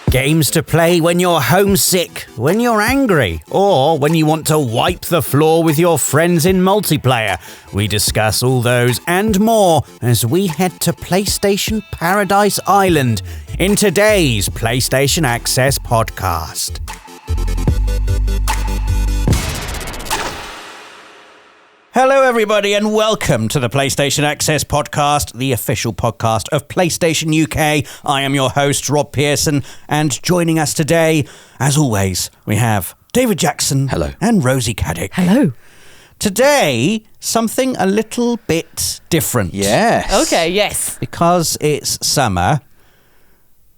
Games to play when you're homesick, when you're angry, or when you want to wipe the floor with your friends in multiplayer. We discuss all those and more as we head to PlayStation Paradise Island in today's PlayStation Access podcast. Hello everybody and welcome to the PlayStation Access podcast, the official podcast of PlayStation UK. I am your host, Rob Pearson, and joining us today, as always, we have David Jackson. Hello. And Rosie Caddick. Hello. Today, something a little bit different. Yes. Okay, yes. Because it's summer,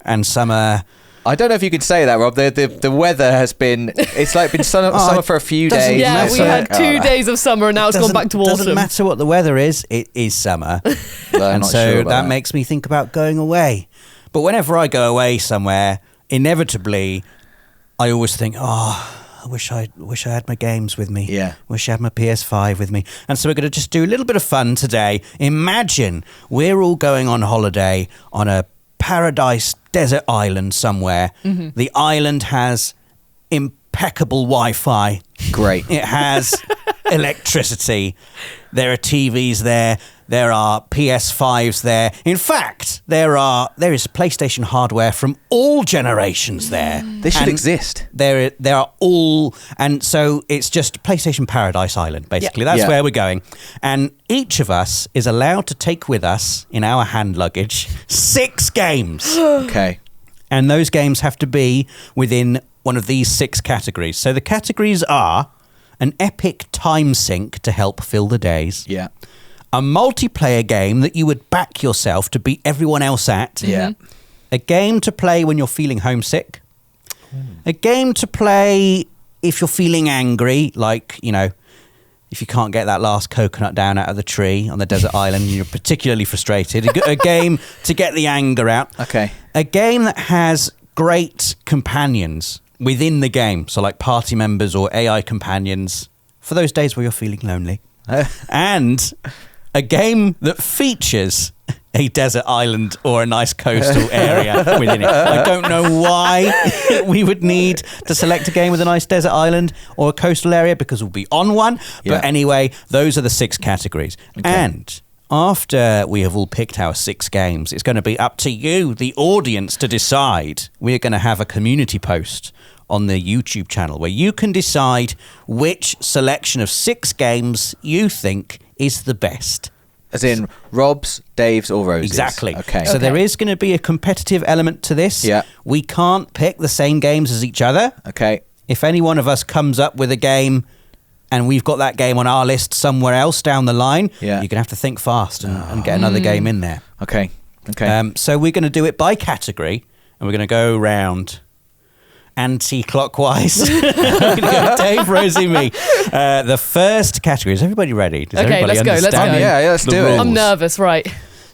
and summer... I don't know if you could say that, Rob. The weather has been... It's like been summer for a few days. Yeah, we had 2 days of summer and now it's gone back to autumn. It doesn't matter what the weather is, it is summer. And so that makes me think about going away. But whenever I go away somewhere, inevitably, I always think, I wish I had my games with me. Yeah. Wish I had my PS5 with me. And so we're going to just do a little bit of fun today. Imagine we're all going on holiday on a paradise desert island somewhere. Mm-hmm. The island has impeccable Wi-Fi. Great. It has electricity. There are TVs there. There are PS5s there. In fact, there is PlayStation hardware from all generations there. This should exist. There are all, and so it's just PlayStation Paradise Island, basically. Yep. That's where we're going. And each of us is allowed to take with us, in our hand luggage, 6 games. Okay. And those games have to be within one of these 6 categories. So the categories are an epic time sink to help fill the days. Yeah. A multiplayer game that you would back yourself to beat everyone else at. Yeah. A game to play when you're feeling homesick. A game to play if you're feeling angry, like, you know, if you can't get that last coconut down out of the tree on the desert island and you're particularly frustrated. A game to get the anger out. Okay. A game that has great companions within the game. So like party members or AI companions for those days where you're feeling lonely. And a game that features a desert island or a nice coastal area within it. I don't know why we would need to select a game with a nice desert island or a coastal area because we'll be on one. Yeah. But anyway, those are the 6 categories. Okay. And after we have all picked our 6 games, it's going to be up to you, the audience, to decide. We're going to have a community post on the YouTube channel where you can decide which selection of 6 games you think is the best. As in Rob's, Dave's or Rosie's? Exactly. Okay. So there is going to be a competitive element to this. Yeah. We can't pick the same games as each other. Okay. If any one of us comes up with a game and we've got that game on our list somewhere else down the line, you're going to have to think fast and get another game in there. Okay. Okay. So we're going to do it by category and we're going to go round anti-clockwise. We're going to go Dave, Rosie, me. The first category. Is everybody ready? Does Okay, everybody let's go. understand let's the do it. rules? I'm nervous, right.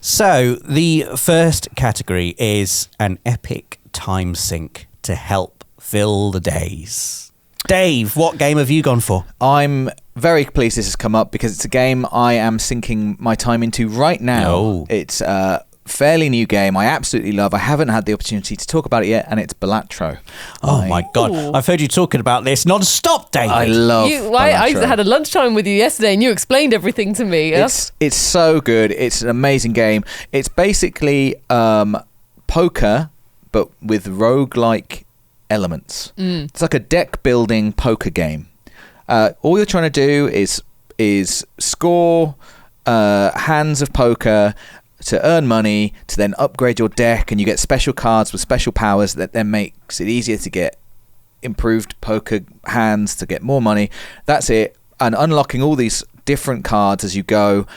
So the first category is an epic time sink to help fill the days. Dave, what game have you gone for? I'm very pleased this has come up because it's a game I am sinking my time into right now. Oh. It's a fairly new game I absolutely love. I haven't had the opportunity to talk about it yet, and it's Balatro. Oh my God. Ooh. I've heard you talking about this non-stop, David. I love I Balatro. had a lunchtime with you yesterday and you explained everything to me. It's so good. It's an amazing game. It's basically poker, but with roguelike elements. It's like a deck building poker game. All you're trying to do is score hands of poker to earn money, to then upgrade your deck, and you get special cards with special powers that then makes it easier to get improved poker hands, to get more money. That's it. And unlocking all these different cards as you go.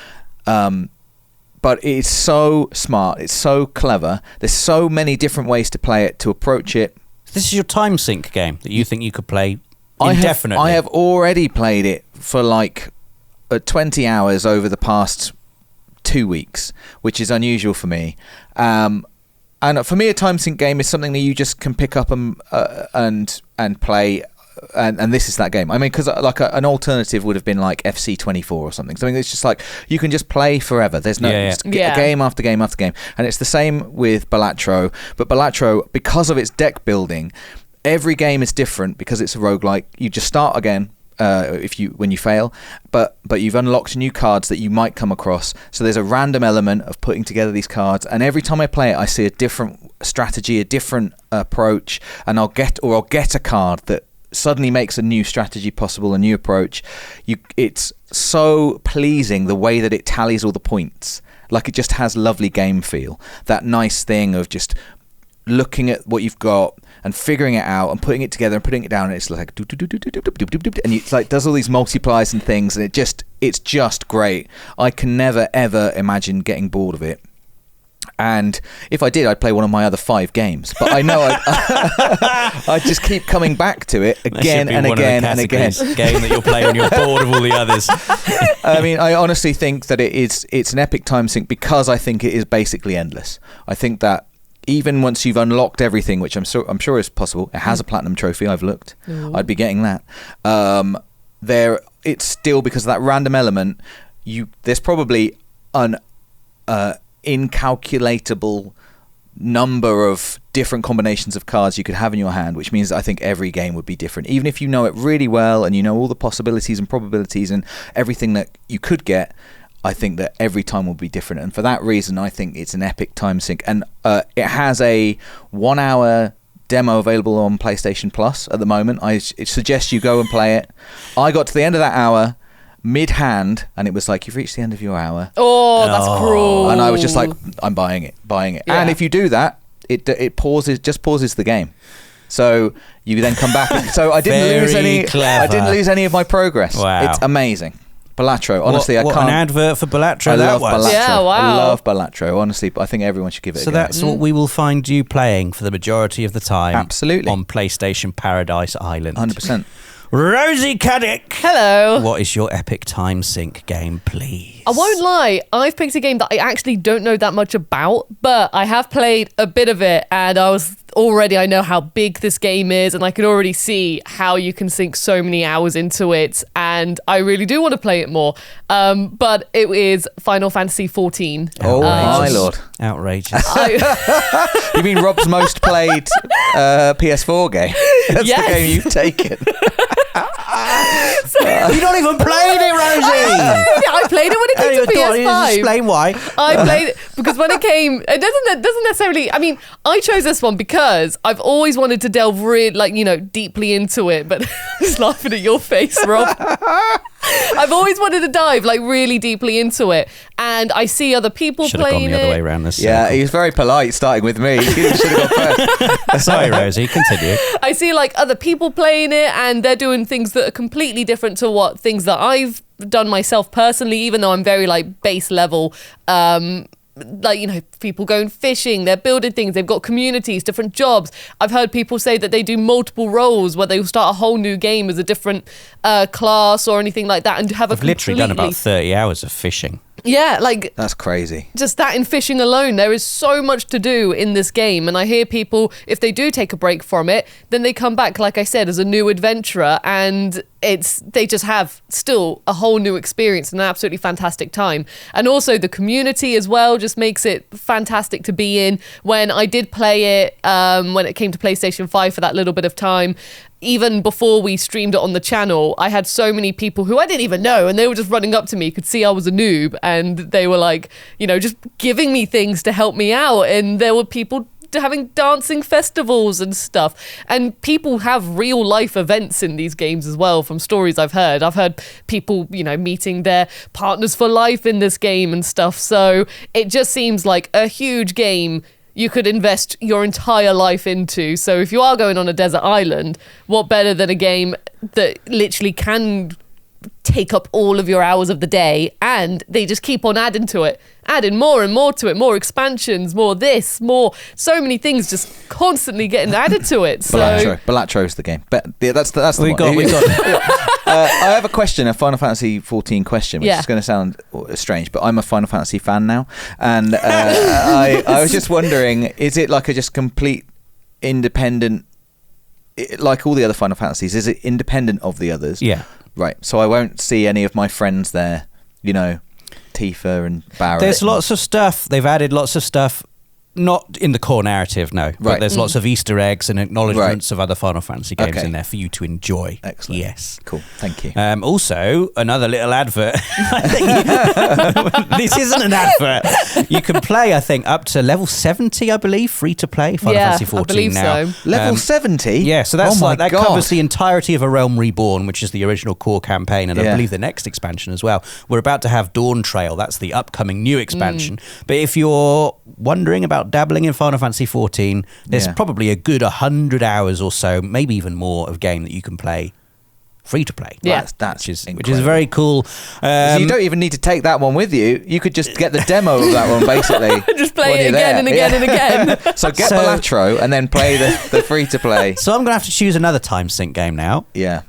But it's so smart. It's so clever. There's so many different ways to play it, to approach it. This is your time sink game that you think you could play indefinitely. I have already played it for like 20 hours over the past 2 weeks, which is unusual for me. And for me, a time sink game is something that you just can pick up and play and this is that game. I mean, because like an alternative would have been like FC24 or something. So I mean, it's just like you can just play forever. There's no game after game after game, and it's the same with Balatro. But Balatro, because of its deck building, every game is different because it's a roguelike. You just start again. When you fail, but you've unlocked new cards that you might come across. So there's a random element of putting together these cards, and every time I play it, I see a different strategy, a different approach, and I'll get a card that suddenly makes a new strategy possible, a new approach. It's so pleasing the way that it tallies all the points. Like it just has lovely game feel. That nice thing of just looking at what you've got and figuring it out and putting it together and putting it down, and it's like and it's like does all these multipliers and things, and it's just great. I can never ever imagine getting bored of it. And if I did, I'd play one of my other 5 games. But I know I just keep coming back to it again and again and again. Game that you'll play when you're bored of all the others. I mean, I honestly think that it's an epic time sink because I think it is basically endless. I think that even once you've unlocked everything, which I'm sure is possible, it has a platinum trophy. I've looked. I'd be getting that. It's still, because of that random element. There's probably an incalculatable number of different combinations of cards you could have in your hand, which means that I think every game would be different. Even if you know it really well and you know all the possibilities and probabilities and everything that you could get, I think that every time will be different, and for that reason I think it's an epic time sink. And it has a 1-hour demo available on PlayStation Plus at the moment. I suggest you go and play it. I got to the end of that hour mid-hand, and it was like, you've reached the end of your hour. Oh, that's cruel. And I was just like, I'm buying it. Yeah. And if you do that, it pauses the game. So you then come back. So I didn't lose any. Clever. I didn't lose any of my progress. Wow. It's amazing. Balatro, honestly, I can't. An advert for Balatro. I love Balatro. Yeah, wow. I love Balatro, honestly, but I think everyone should give it a go. So that's what we will find you playing for the majority of the time. Absolutely. On PlayStation Paradise Island. 100%. Rosie Caddick. Hello. What is your epic time sink game, please? I won't lie, I've picked a game that I actually don't know that much about, but I have played a bit of it, and I know how big this game is, and I can already see how you can sink so many hours into it, and I really do want to play it more. But it is Final Fantasy XIV. Oh, my lord. Outrageous. You mean Rob's most played PS4 game? That's Yes. the game you've taken. You don't even played it, Rosie! I played it when it came to PS5. Explain why. I played it because when it came, it doesn't necessarily. I mean, I chose this one because I've always wanted to delve deeply into it. But just laughing at your face, Rob. I've always wanted to dive really deeply into it, and I see other people Should have playing gone the other way it. around this. Yeah, he's very polite, starting with me. You should have gone first. Sorry, Rosie. Continue. I see other people playing it, and they're doing things that are completely different to what things that I've done myself personally, even though I'm very base level. People going fishing, they're building things, they've got communities, different jobs. I've heard people say that they do multiple roles where they start a whole new game as a different class or anything like that, and have I've literally done about 30 hours of fishing. Yeah, that's crazy. Just that in fishing alone, there is so much to do in this game. And I hear people, if they do take a break from it, then they come back, like I said, as a new adventurer, and they just have still a whole new experience and an absolutely fantastic time. And also the community as well just makes it fantastic to be in. When I did play it, when it came to PlayStation 5 for that little bit of time, even before we streamed it on the channel, I had so many people who I didn't even know, and they were just running up to me, could see I was a noob, and they were just giving me things to help me out. And there were people having dancing festivals and stuff, and people have real life events in these games as well. From stories I've heard people meeting their partners for life in this game and stuff. So it just seems like a huge game you could invest your entire life into. So if you are going on a desert island, what better than a game that literally can take up all of your hours of the day, and they just keep on adding to it, adding more and more to it, more expansions, more this, more, so many things just constantly getting added to it. So Balatro's the game. But yeah, that's the we one. got I have a question, a Final Fantasy XIV question, which is going to sound strange, but I'm a Final Fantasy fan now, and I was just wondering, is it like a just complete independent like all the other Final Fantasies, is it independent of the others? Yeah. Right. So I won't see any of my friends there, Tifa and Barrett. There's lots of stuff. They've added lots of stuff. Not in the core narrative, no. But Right. there's lots of Easter eggs and acknowledgements of other Final Fantasy games in there for you to enjoy. Excellent. Yes. Cool. Thank you. Also, another little advert. This isn't an advert. You can play, I think, up to level 70, I believe, free to play Final Fantasy 14 I believe now. so. Level 70? Yeah, so that's oh my that God. covers the entirety of A Realm Reborn, which is the original core campaign, and I Yeah. believe the next expansion as well. We're about to have Dawn Trail. That's the upcoming new expansion. But if you're wondering about dabbling in Final Fantasy 14, there's Yeah. probably a good 100 hours or so, maybe even more, of game that you can play free to play. Yeah. That's which is incredible. very cool. So you don't even need to take that one with you. You could just get the demo of that one, basically. Just play when it you're again there. and again and again. So get So- Balatro and then play the free-to-play. So I'm going to have to choose another time sync game now. Yeah.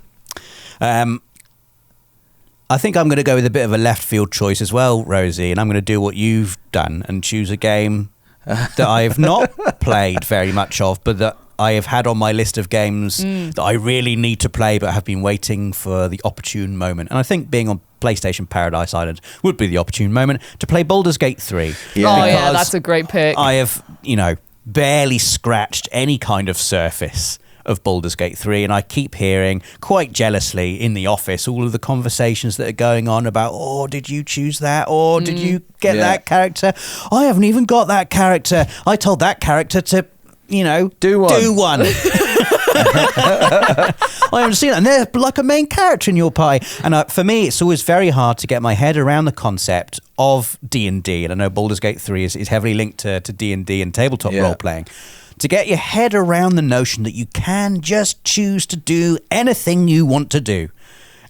I think I'm going to go with a bit of a left field choice as well, Rosie, and I'm going to do what you've done and choose a game that I've not played very much of, but that I have had on my list of games that I really need to play but have been waiting for the opportune moment. And I think being on PlayStation Paradise Island would be the opportune moment to play Baldur's Gate 3. Yeah. Oh, yeah, Because that's a great pick. I have, barely scratched any kind of surface of Baldur's Gate 3, and I keep hearing quite jealously in the office all of the conversations that are going on about, oh, did you choose that, or did you get Yeah. that character? I haven't even got that character. I told that character to Do one. I haven't seen that, and they're like a main character in your party. And for me, it's always very hard to get my head around the concept of D&D, and I know Baldur's Gate 3 is heavily linked to D&D and tabletop Yeah. role playing. To get your head around the notion that you can just choose to do anything you want to do.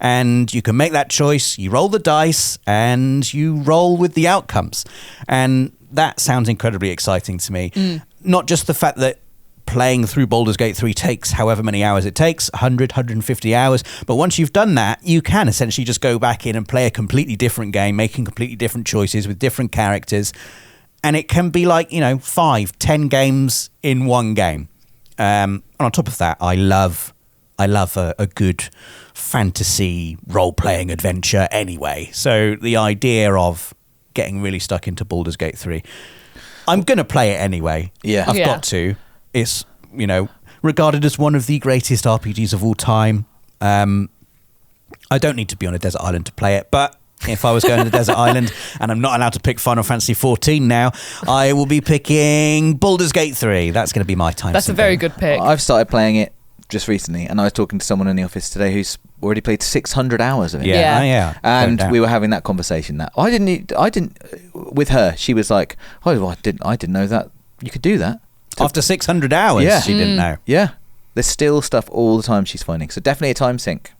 And you can make that choice, you roll the dice, and you roll with the outcomes. And that sounds incredibly exciting to me. Not just the fact that playing through Baldur's Gate 3 takes however many hours it takes, 100, 150 hours, but once you've done that, you can essentially just go back in and play a completely different game, making completely different choices with different characters. And it can be like, 5, 10 games in one game. And on top of that, I love a good fantasy role-playing adventure anyway. So the idea of getting really stuck into Baldur's Gate 3, I'm going to play it anyway. Yeah. I've Yeah. got to. It's, regarded as one of the greatest RPGs of all time. I don't need to be on a desert island to play it, but if I was going to the desert island and I'm not allowed to pick Final Fantasy 14 now, I will be picking Baldur's Gate 3. That's going to be my time. That's a very good pick. I've started playing it just recently, and I was talking to someone in the office today who's already played 600 hours of it. Yeah, Yeah. yeah. And Don't we doubt. were having that conversation that I didn't with her. She was like, "Oh, well, I didn't know that you could do that." After 600 hours, Yeah. she didn't know. Yeah, there's still stuff all the time she's finding. So definitely a time sink.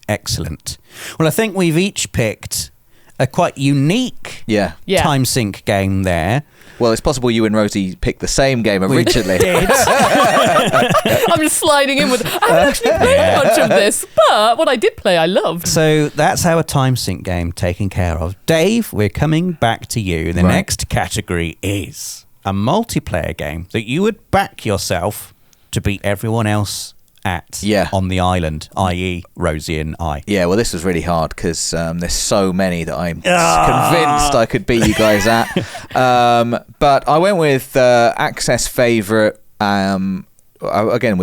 Excellent. Well, I think we've each picked a quite unique Yeah. Yeah. time sync game there. Well, it's possible you and Rosie picked the same game originally. Did. I'm just sliding in with, I haven't actually played much of this, but what I did play, I loved. So that's our time sync game taken care of. Dave, we're coming back to you. The Right. next category is a multiplayer game that you would back yourself to beat everyone else at on the island, i.e. Rosie and I. Yeah, well, this was really hard because there's so many that I'm convinced I could beat you guys at. But I went with Access favourite, again,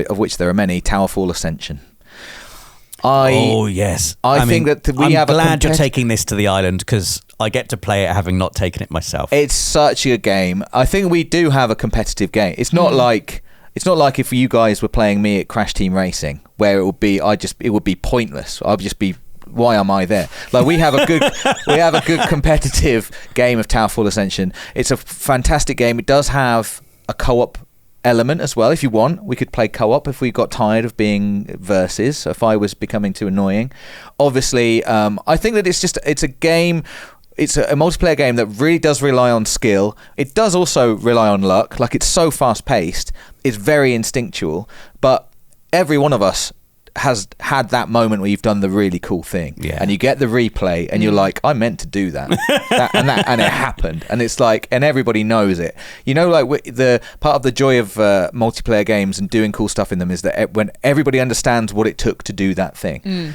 of which there are many, Towerfall Ascension. Oh, yes. I think mean, that we I'm have a glad you're competi- taking this to the island because I get to play it having not taken it myself. It's such a game. I think we do have a competitive game. It's not like if you guys were playing me at Crash Team Racing, where it would be pointless. I'd just be, why am I there? Like we have a good competitive game of Towerfall Ascension. It's a fantastic game. It does have a co-op element as well. If you want, we could play co-op if we got tired of being versus. If I was becoming too annoying, obviously, I think that it's a game. It's a multiplayer game that really does rely on skill. It does also rely on luck. Like, it's so fast paced, it's very instinctual. But every one of us has had that moment where you've done the really cool thing, and you get the replay, and you're like, I meant to do that, and it happened, and it's like, and everybody knows it. You know, like the part of the joy of multiplayer games and doing cool stuff in them is that when everybody understands what it took to do that thing.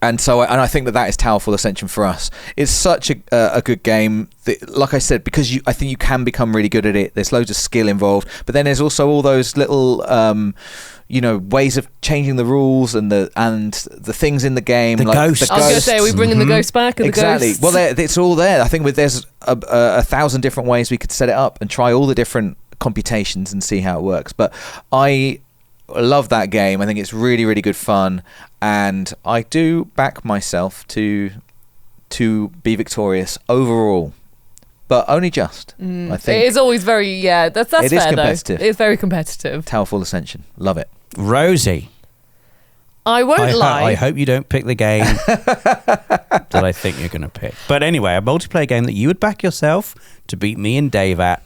And I think that is Towerfall Ascension for us. It's such a good game. That, like I said, because I think you can become really good at it. There's loads of skill involved, but then there's also all those little, ways of changing the rules and the things in the game. The ghosts. I was going to say, are we bringing the ghosts back? And exactly. The ghosts? Well, it's all there. I think there's a 1,000 different ways we could set it up and try all the different computations and see how it works. But I love that game. I think it's really, really good fun, and I do back myself to be victorious overall, but only just. I think it is always very that's it fair, is competitive. though. It's very competitive. Towerfall Ascension, love it. Rosie, I won't lie. I hope you don't pick the game that I think you're going to pick. But anyway, a multiplayer game that you would back yourself to beat me and Dave at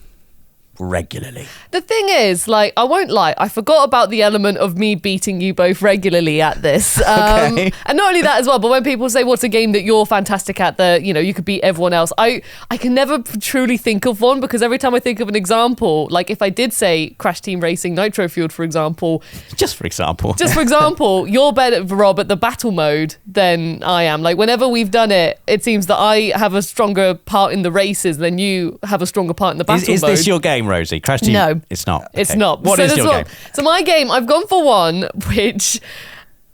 regularly. The thing is, like, I won't lie, I forgot about the element of me beating you both regularly at this. Okay. And not only that as well, but when people say what's a game that you're fantastic at, that you could beat everyone else, I can never truly think of one, because every time I think of an example, like if I did say Crash Team Racing Nitro Fueled, for example, Just for example, you're better, Rob, at the battle mode than I am. Like, whenever we've done it, it seems that I have a stronger part in the races than you have a stronger part in the battle is mode. this your game, Rosie? Crash Team? No. It's not. It's Okay. not. What is your game? So my game, I've gone for one which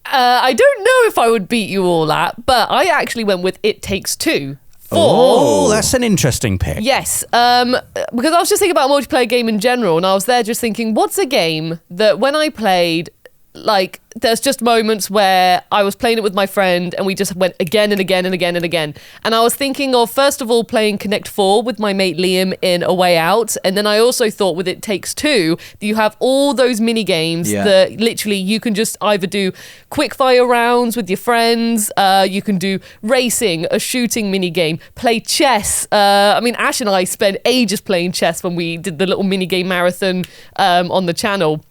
I don't know if I would beat you all at, but I actually went with It Takes Two. Oh, that's an interesting pick. Yes, because I was just thinking about a multiplayer game in general, and I was there just thinking, what's a game that when I played, like, there's just moments where I was playing it with my friend and we just went again and again and again and again. And I was thinking of, first of all, playing Connect 4 with my mate Liam in A Way Out. And then I also thought with It Takes Two, that you have all those mini games that literally you can just either do quick fire rounds with your friends, you can do racing, a shooting mini game, play chess. Ash and I spent ages playing chess when we did the little mini game marathon on the channel.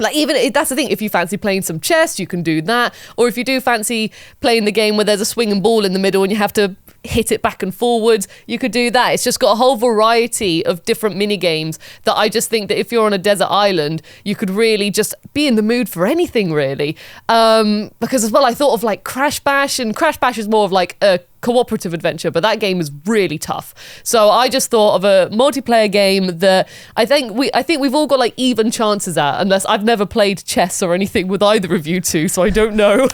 Like, even that's the thing, if you fancy playing some chess, you can do that. Or if you do fancy playing the game where there's a swinging ball in the middle and you have to hit it back and forwards, you could do that. It's just got a whole variety of different mini games that I just think that if you're on a desert island, you could really just be in the mood for anything, really. Because as well, I thought of like Crash Bash, and Crash Bash is more of like a cooperative adventure, but that game is really tough. So I just thought of a multiplayer game that I think we've all got like even chances at, unless I've never played chess or anything with either of you two, so I don't know.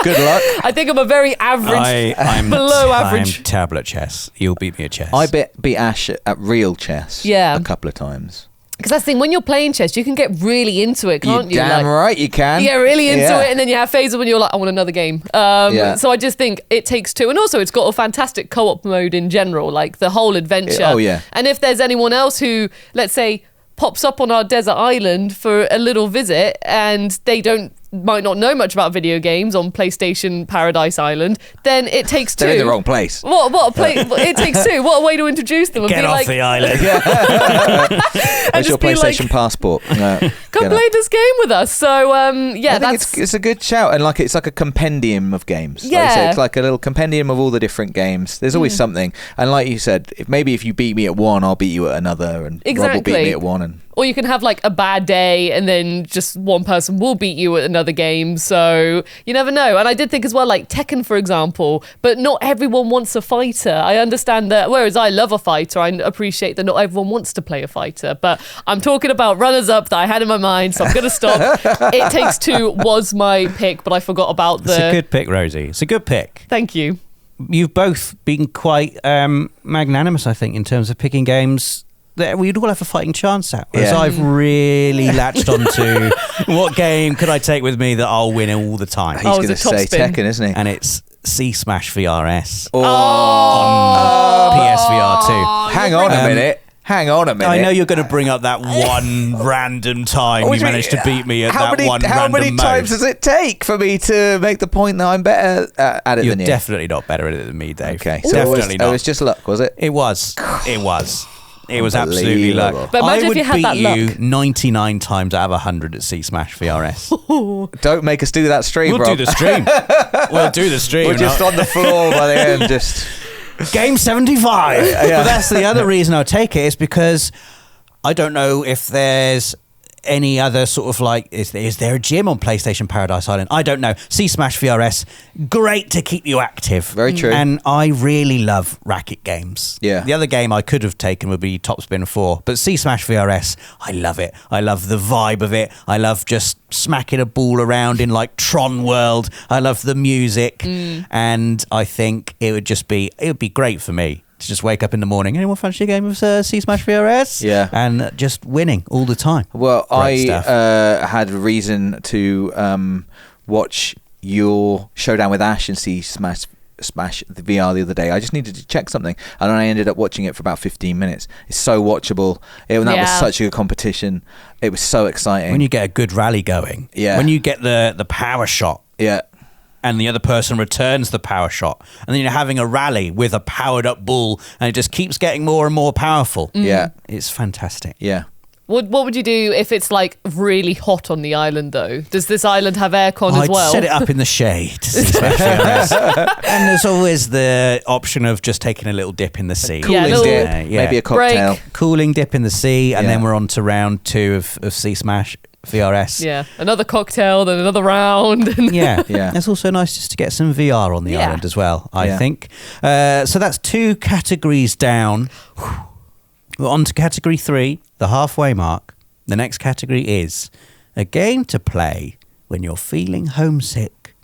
Good luck. I think I'm a very average, I'm below average. I'm terrible at chess. You'll beat me at chess. I beat Ash at real chess a couple of times. Because that's the thing, when you're playing chess, you can get really into it, can't you? Damn right you can. You get really into it, and then you have phases when you're like, I want another game. So I just think It Takes Two. And also, it's got a fantastic co-op mode in general, like the whole adventure. Oh, yeah. And if there's anyone else who, let's say, pops up on our desert island for a little visit and they might not know much about video games on PlayStation Paradise Island, then It Takes Two. They're in the wrong place. It Takes Two. What a way to introduce them. And Get be off like, the island. Where's your PlayStation passport? Come play this game with us. So I think it's a good shout, and it's like a compendium of games. Yeah, like I say, it's like a little compendium of all the different games. There's always something, and like you said, if you beat me at one, I'll beat you at another, and Rob will beat me at one, and or you can have like a bad day and then just one person will beat you at another game. So you never know. And I did think as well, like Tekken, for example, but not everyone wants a fighter. I understand that, whereas I love a fighter, I appreciate that not everyone wants to play a fighter. But I'm talking about runners-up that I had in my mind, so I'm going to stop. It Takes Two was my pick, but I forgot about It's a good pick, Rosie. It's a good pick. Thank you. You've both been quite magnanimous, I think, in terms of picking games that we'd all have a fighting chance at. Whereas I've really latched onto what game could I take with me that I'll win all the time. He's going to say spin. Tekken, isn't he? And it's C-Smash VRS Oh. on PSVR 2. Hang on a minute. I know you're going to bring up that one random time you managed to beat me at that one random How many mode. times does it take for me to make the point that I'm better at it You're than you? definitely not better at it than me, Dave. Okay, so definitely it not. was just luck, was it? It was. It was absolutely low. Unbelievable. But imagine I if would you had beat that you luck. 99 times out of 100 at C Smash VRS. Don't make us do that stream, We'll Rob. do the stream. We'll do the stream. We're just on the floor by the end, just... Game 75. Yeah. But that's the other reason I'll take it, is because I don't know if there's any other sort of like, is there a gym on PlayStation Paradise Island? I don't know. C Smash VRS, great to keep you active. Very true. And I really love racket games. Yeah. The other game I could have taken would be Top Spin 4, but C Smash VRS, I love it. I love the vibe of it. I love just smacking a ball around in like Tron World. I love the music, and I think it would be great for me to just wake up in the morning. Anyone fancy a game of C Smash VRS? Yeah. And just winning all the time. Well, Great stuff. I had a reason to watch your Showdown with Ash and see Smash the VR the other day. I just needed to check something, and I ended up watching it for about 15 minutes. It's so watchable. That was Yeah. such a good competition. It was so exciting. When you get a good rally going. Yeah. When you get the power shot, yeah. and the other person returns the power shot, and then you're having a rally with a powered up bull, and it just keeps getting more and more powerful. Yeah. It's fantastic. Yeah. What would you do if it's like really hot on the island though? Does this island have aircon as I'd well? set it up in the shade to see Smash VRS. And there's always the option of just taking a little dip in the sea. Yeah, Cooling little- dip, Yeah. maybe a cocktail. Break. Cooling dip in the sea, and Yeah. then we're on to round 2 of C Smash VRS. Yeah, another cocktail, then another round. Yeah. Yeah. It's also nice just to get some VR on the Yeah. island as well, I Yeah. think. So that's 2 categories down. We're on to category 3, the halfway mark. The next category is a game to play when you're feeling homesick.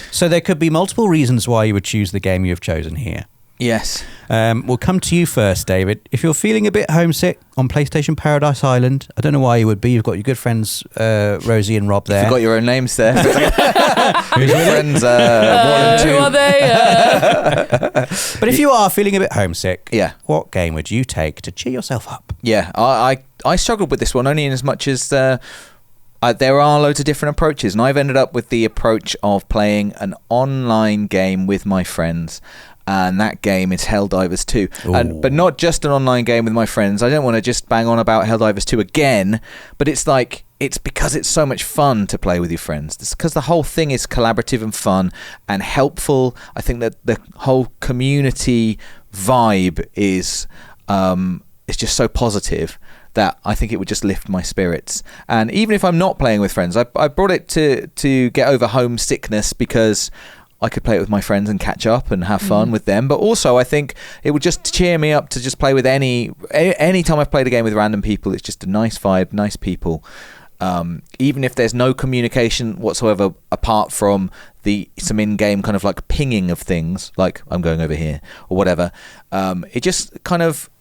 So there could be multiple reasons why you would choose the game you've chosen here. Yes. We'll come to you first, David. If you're feeling a bit homesick on PlayStation Paradise Island, I don't know why you would be. You've got your good friends Rosie and Rob there. Forgot your own names there. Your friends, 1 and 2. Who are they? But if you are feeling a bit homesick, Yeah. what game would you take to cheer yourself up? Yeah, I struggled with this one only in as much as there are loads of different approaches, and I've ended up with the approach of playing an online game with my friends, and that game is Helldivers 2. But not just an online game with my friends. I don't want to just bang on about Helldivers 2 again, but it's because it's so much fun to play with your friends. It's because the whole thing is collaborative and fun and helpful. I think that the whole community vibe is just so positive that I think it would just lift my spirits. And even if I'm not playing with friends, I brought it to get over homesickness because I could play it with my friends and catch up and have fun with them. But also I think it would just cheer me up to just play with any time I've played a game with random people. It's just a nice vibe, nice people. Even if there's no communication whatsoever apart from some in-game kind of like pinging of things, like I'm going over here or whatever, it just kind of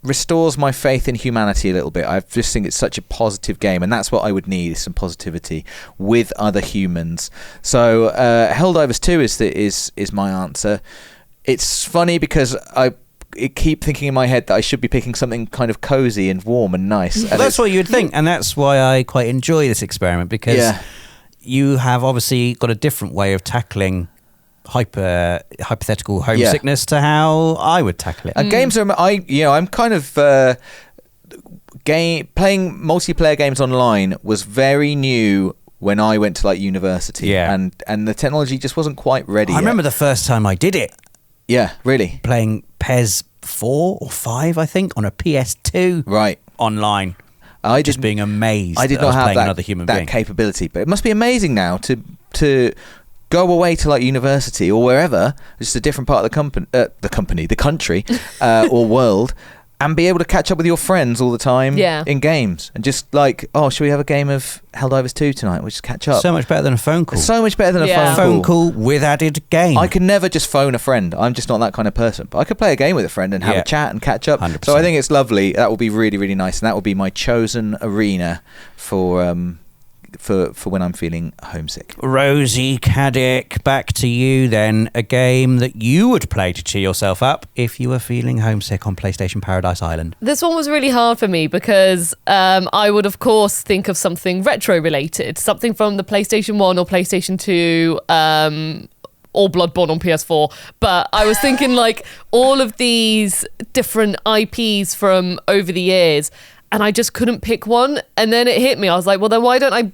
restores my faith in humanity a little bit. I just think it's such a positive game, and that's what I would need, is some positivity with other humans. So Helldivers 2 is my answer. It's funny because I keep thinking in my head that I should be picking something kind of cozy and warm and nice. Well, that's what you'd think, and that's why I quite enjoy this experiment, because you have obviously got a different way of tackling hypothetical homesickness to how I would tackle it. Games are I'm kind of playing multiplayer games online was very new when I went to like university, and the technology just wasn't quite ready. I remember the first time I did it. Yeah, really. Playing PES 4 or 5, I think, on a PS2. Right. Online. I just being amazed. I did that not was have playing that, another human that being. capability, but it must be amazing now to go away to like university or wherever, just a different part of the country, or world, and be able to catch up with your friends all the time in games, and just like, oh, should we have a game of Helldivers 2 tonight? We'll just catch up. So much better than a phone call. So much better than a phone call with added game. I can never just phone a friend. I'm just not that kind of person. But I could play a game with a friend and have a chat and catch up. 100%. So I think it's lovely. That will be really, really nice, and that will be my chosen arena for when I'm feeling homesick. Rosie Caddick, back to you then. A game that you would play to cheer yourself up if you were feeling homesick on PlayStation Paradise Island. This one was really hard for me because I would, of course, think of something retro related, something from the PlayStation 1 or PlayStation 2 or Bloodborne on PS4. But I was thinking like all of these different IPs from over the years, and I just couldn't pick one. And then it hit me. I was like, well, then why don't I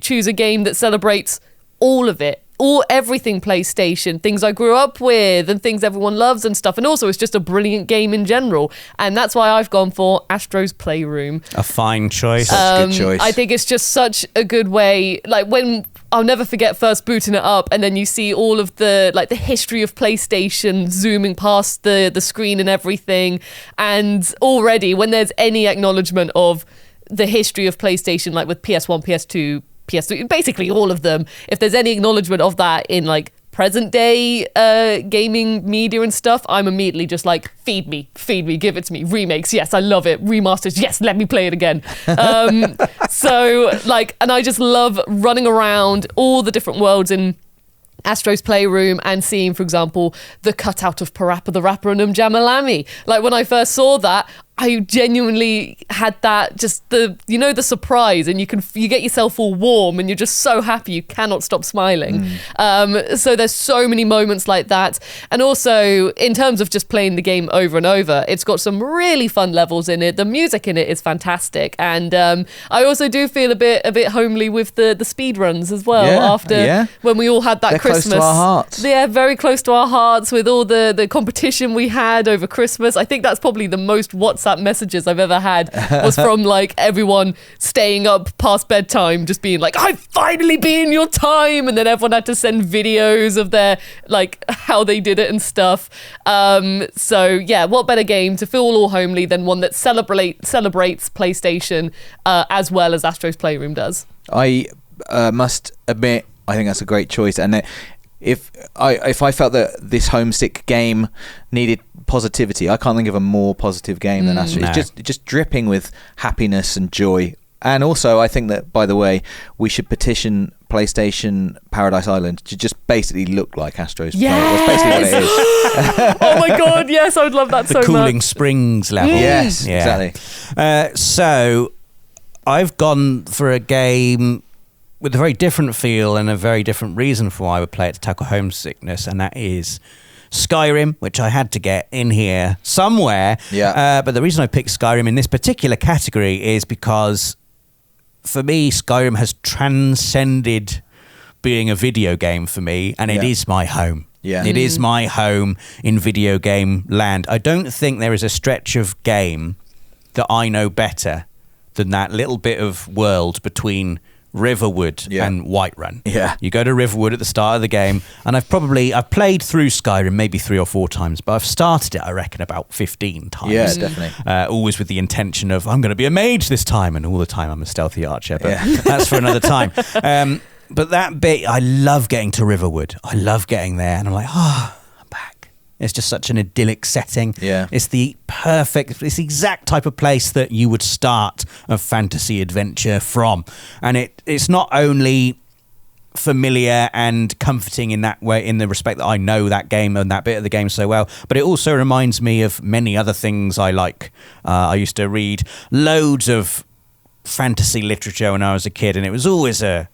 choose a game that celebrates all of it? Everything PlayStation, things I grew up with and things everyone loves and stuff. And also it's just a brilliant game in general. And that's why I've gone for Astro's Playroom. A fine choice. That's a good choice. I think it's just such a good way. Like when I'll never forget first booting it up and then you see all of the like the history of PlayStation zooming past the screen and everything. And already when there's any acknowledgement of the history of PlayStation, like with PS1, PS2, PS3, basically all of them, if there's any acknowledgement of that in like present day gaming media and stuff, I'm immediately just like, feed me, give it to me. Remakes, yes, I love it. Remasters, yes, let me play it again. So like, and I just love running around all the different worlds in Astro's Playroom and seeing, for example, the cutout of Parappa the Rapper and Jamalami. Like when I first saw that, I genuinely had that just the surprise, and you get yourself all warm and you're just so happy you cannot stop smiling. So there's so many moments like that. And also in terms of just playing the game over and over, it's got some really fun levels in it. The music in it is fantastic. And I also do feel a bit homely with the speed runs as well when we all had that They're Christmas. Close to our hearts. Yeah, very close to our hearts with all the competition we had over Christmas. I think that's probably the most WhatsApp messages I've ever had was from like everyone staying up past bedtime just being like, I've finally been your time, and then everyone had to send videos of their like how they did it and stuff. So yeah, what better game to feel all homely than one that celebrates PlayStation as well as Astro's Playroom does. I must admit, I think that's a great choice. And if I felt that this homesick game needed positivity, I can't think of a more positive game than Astro. No. It's just dripping with happiness and joy. And also, I think that, by the way, we should petition PlayStation Paradise Island to just basically look like Astro's Playroom. That's basically what it is. Oh my god, yes, I would love that so much. The Cooling Springs level. Yes, exactly. So I've gone for a game with a very different feel and a very different reason for why I would play it to tackle homesickness, and that is Skyrim, which I had to get in here somewhere. Yeah. But the reason I picked Skyrim in this particular category is because, for me, Skyrim has transcended being a video game for me, and it is my home. Yeah. It is my home in video game land. I don't think there is a stretch of game that I know better than that little bit of world between Riverwood and Whiterun. Yeah. You go to Riverwood at the start of the game, and I've played through Skyrim maybe 3 or 4 times, but I've started it, I reckon, about 15 times. Yeah, definitely. Always with the intention of, I'm going to be a mage this time, and all the time I'm a stealthy archer, but that's for another time. But that bit, I love getting to Riverwood. I love getting there, and I'm like, I'm back. It's just such an idyllic setting. Yeah. It's the exact type of place that you would start a fantasy adventure from. And it's not only familiar and comforting in that way, in the respect that I know that game and that bit of the game so well, but it also reminds me of many other things I like. I used to read loads of fantasy literature when I was a kid, and it was always the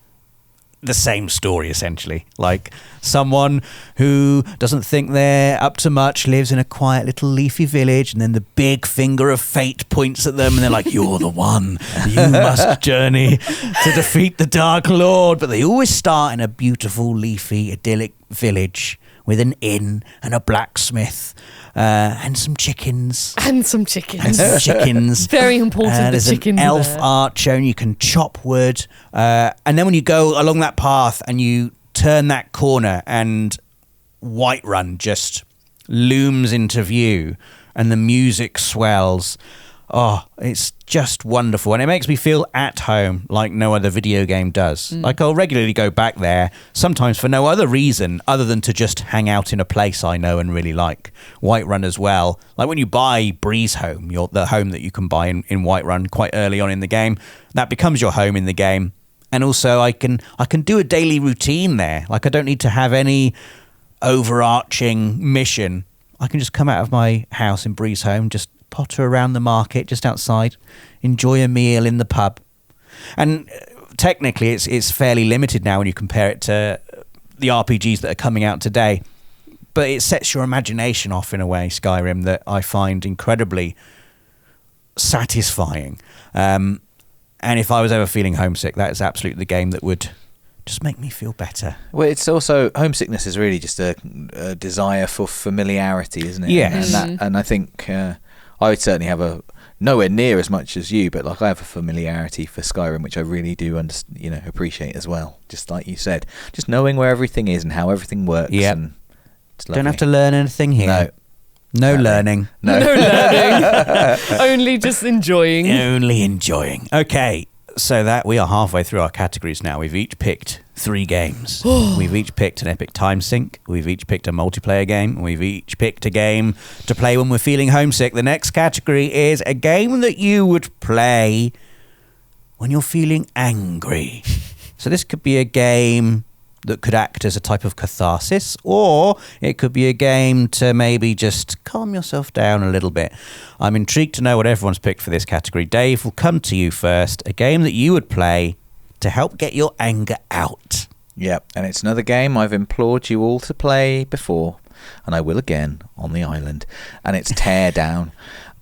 same story, essentially. Like someone who doesn't think they're up to much, lives in a quiet little leafy village, and then the big finger of fate points at them, and they're like, you're the one. You must journey to defeat the Dark Lord. But they always start in a beautiful, leafy, idyllic village with an inn and a blacksmith and some chickens. And some chickens. Very important, the there's chickens. An elf there. archer, and you can chop wood. And then when you go along that path and you turn that corner, and Whiterun just looms into view, and the music swells. Oh, it's just wonderful. And it makes me feel at home like no other video game does. Like, I'll regularly go back there, sometimes for no other reason other than to just hang out in a place I know and really like. Whiterun as well. Like when you buy Breeze Home, the home that you can buy in Whiterun quite early on in the game, that becomes your home in the game. And also I can do a daily routine there. Like, I don't need to have any overarching mission. I can just come out of my house in Breeze Home, just potter around the market just outside, enjoy a meal in the pub. And technically it's fairly limited now when you compare it to the RPGs that are coming out today. But it sets your imagination off in a way, Skyrim, that I find incredibly satisfying. And if I was ever feeling homesick, that is absolutely the game that would just make me feel better. Well, it's also, homesickness is really just a desire for familiarity, isn't it? Yes. And I think I would certainly have nowhere near as much as you, but like I have a familiarity for Skyrim, which I really do appreciate as well. Just like you said, just knowing where everything is and how everything works. Yep. And it's Don't have to learn anything here. No learning. No learning. Only just enjoying. Only enjoying. Okay, so that we are halfway through our categories now. We've each picked 3 games. We've each picked an epic time sink. We've each picked a multiplayer game. We've each picked a game to play when we're feeling homesick. The next category is a game that you would play when you're feeling angry. So this could be a game that could act as a type of catharsis, or it could be a game to maybe just calm yourself down a little bit. I'm intrigued to know what everyone's picked for this category. Dave, we'll come to you first. A game that you would play to help get your anger out. Yep, and it's another game I've implored you all to play before, and I will again on the island, and it's Teardown.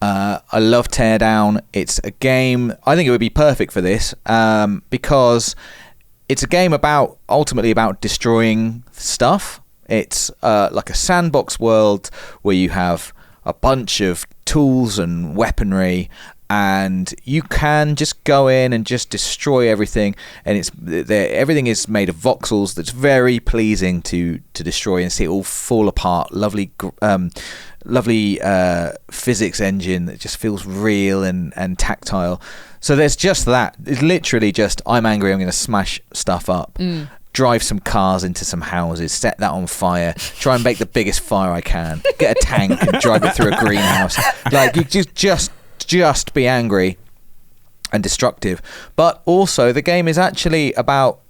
I love Teardown. It's a game, I think it would be perfect for this, because it's a game ultimately about destroying stuff. It's like a sandbox world where you have a bunch of tools and weaponry, and you can just go in and just destroy everything. And everything is made of voxels that's very pleasing to destroy and see it all fall apart. Lovely physics engine that just feels real and tactile. So there's just that. It's literally just, I'm angry, I'm going to smash stuff up, drive some cars into some houses, set that on fire, try and make the biggest fire I can, get a tank and drive it through a greenhouse. Like, you just be angry and destructive. But also, the game is actually about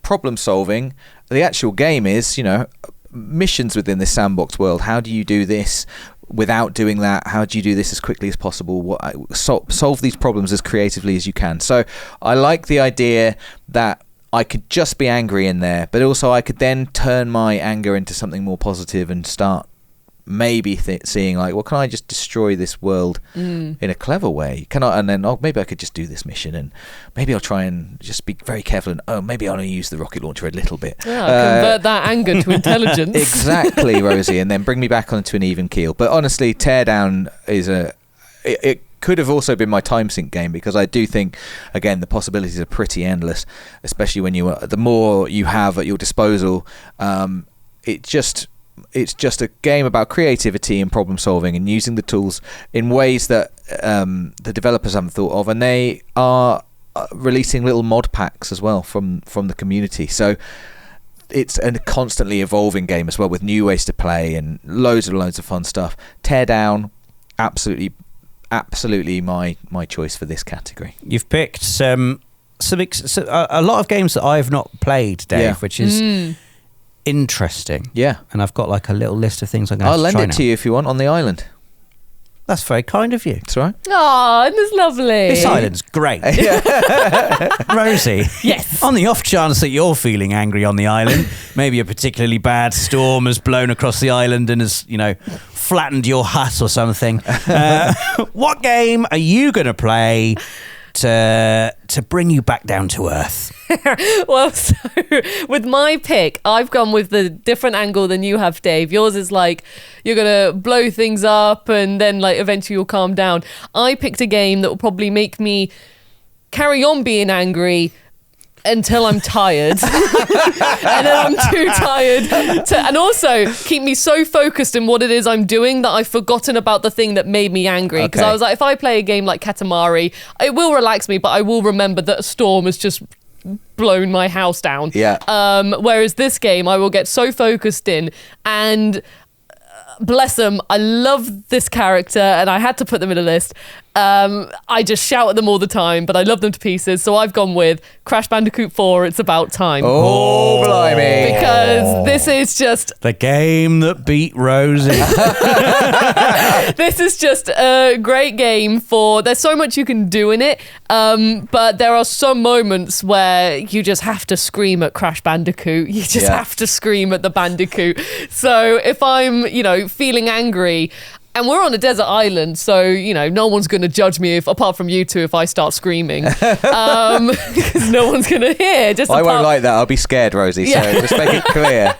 problem solving. The actual game is, missions within this sandbox world. How do you do this without doing that? How do you do this as quickly as possible? Solve these problems as creatively as you can. So I like the idea that I could just be angry in there, but also I could then turn my anger into something more positive and start maybe seeing like, well, can I just destroy this world in a clever way? Can I? And then maybe I could just do this mission, and maybe I'll try and just be very careful, and maybe I'll only use the rocket launcher a little bit. Convert that anger to intelligence. Exactly, Rosie, and then bring me back onto an even keel. But honestly, Teardown is it could have also been my time sink game, because I do think, again, the possibilities are pretty endless, especially when the more you have at your disposal. It's just a game about creativity and problem solving and using the tools in ways that the developers haven't thought of, and they are releasing little mod packs as well from the community. So it's a constantly evolving game as well, with new ways to play and loads of fun stuff. Teardown, absolutely my choice for this category. You've picked a lot of games that I've not played, Dave, which is interesting. Yeah. And I've got like a little list of things I'm going to I'll try lend it now. to you if you want on the island. That's very kind of you. That's right. Oh, that's lovely. This island's great. Rosie. Yes. On the off chance that you're feeling angry on the island, maybe a particularly bad storm has blown across the island and has, flattened your hut or something. What game are you going to play to bring you back down to earth? Well, so with my pick, I've gone with the different angle than you have, Dave. Yours is like, you're going to blow things up and then like eventually you'll calm down. I picked a game that will probably make me carry on being angry until I'm tired. And then I'm too tired to, and also keep me so focused in what it is I'm doing that I've forgotten about the thing that made me angry. Because I was like, if I play a game like Katamari, it will relax me, but I will remember that a storm has just blown my house down. Whereas this game, I will get so focused in, and bless them, I love this character, and I had to put them in a list. I just shout at them all the time, but I love them to pieces. So I've gone with Crash Bandicoot 4, It's About Time. Oh, blimey. Because this is just... The game that beat Rosie. This is just a great game for... There's so much you can do in it, but there are some moments where you just have to scream at Crash Bandicoot. You just have to scream at the Bandicoot. So if I'm, feeling angry... And we're on a desert island, so, no one's going to judge me, apart from you two, if I start screaming. Because no one's going to hear. I won't like that. I'll be scared, Rosie, so just make it clear.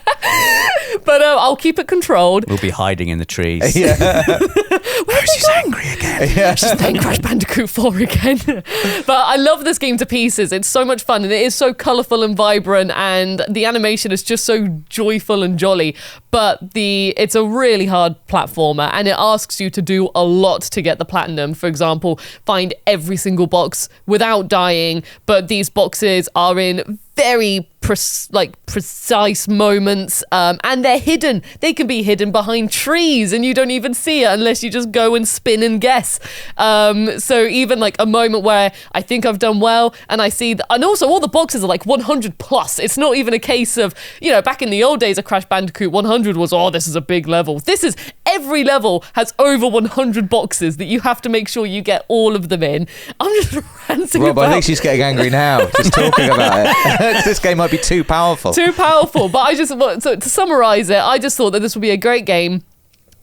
But I'll keep it controlled. We'll be hiding in the trees. Yeah. Rosie's angry again. She's playing Crash Bandicoot 4 again. But I love this game to pieces. It's so much fun, and it is so colourful and vibrant, and the animation is just so joyful and jolly. But it's a really hard platformer, and it asks you to do a lot to get the platinum. For example, find every single box without dying, but these boxes are in very precise moments, and they're hidden. They can be hidden behind trees, and you don't even see it unless you just go and spin and guess. So even like a moment where I think I've done well, and I see, and also all the boxes are like 100 plus. It's not even a case of, back in the old days of Crash Bandicoot, 100 was, this is a big level. This is, every level has over 100 boxes that you have to make sure you get all of them in. I'm just ranting Rob, about... I think she's getting angry now, just talking about it. This game might be too powerful. But so to summarize it, I just thought that this would be a great game,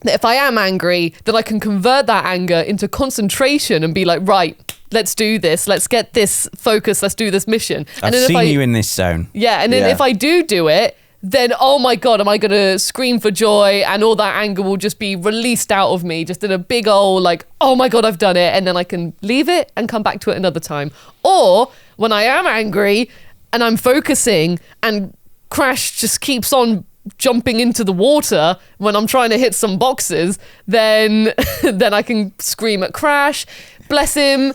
that if I am angry, then I can convert that anger into concentration and be like, right, let's do this, let's get this focus, let's do this mission. I've seen you in this zone. Yeah, and then if I do it, then, oh my God, am I going to scream for joy, and all that anger will just be released out of me, just in a big old, oh my God, I've done it, and then I can leave it and come back to it another time. Or, when I am angry, and I'm focusing, and Crash just keeps on jumping into the water when I'm trying to hit some boxes, then I can scream at Crash. Bless him.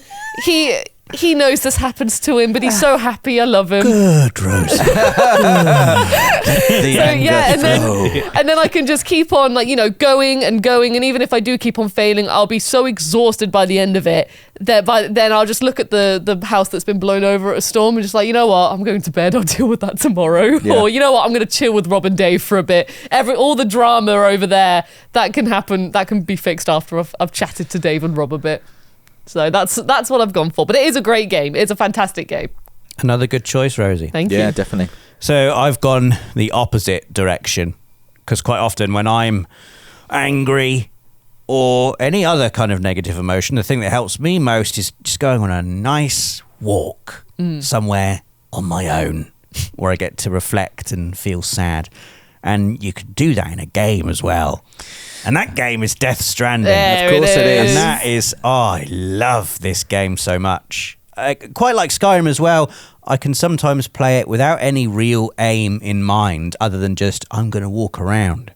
He knows this happens to him, but he's so happy. I love him. Good, Rose. And then I can just keep on, going and going. And even if I do keep on failing, I'll be so exhausted by the end of it that then I'll just look at the house that's been blown over at a storm and just you know what? I'm going to bed. I'll deal with that tomorrow. Yeah. Or you know what? I'm going to chill with Rob and Dave for a bit. All the drama over there that can happen. That can be fixed after I've chatted to Dave and Rob a bit. So that's what I've gone for. But it is a great game. It's a fantastic game. Another good choice, Rosie. Thank you. Yeah, definitely. So I've gone the opposite direction, because quite often when I'm angry or any other kind of negative emotion, the thing that helps me most is just going on a nice walk somewhere on my own where I get to reflect and feel sad. And you can do that in a game as well. And that game is Death Stranding. There of course it is. And that is, I love this game so much. Quite like Skyrim as well, I can sometimes play it without any real aim in mind other than just, I'm going to walk around.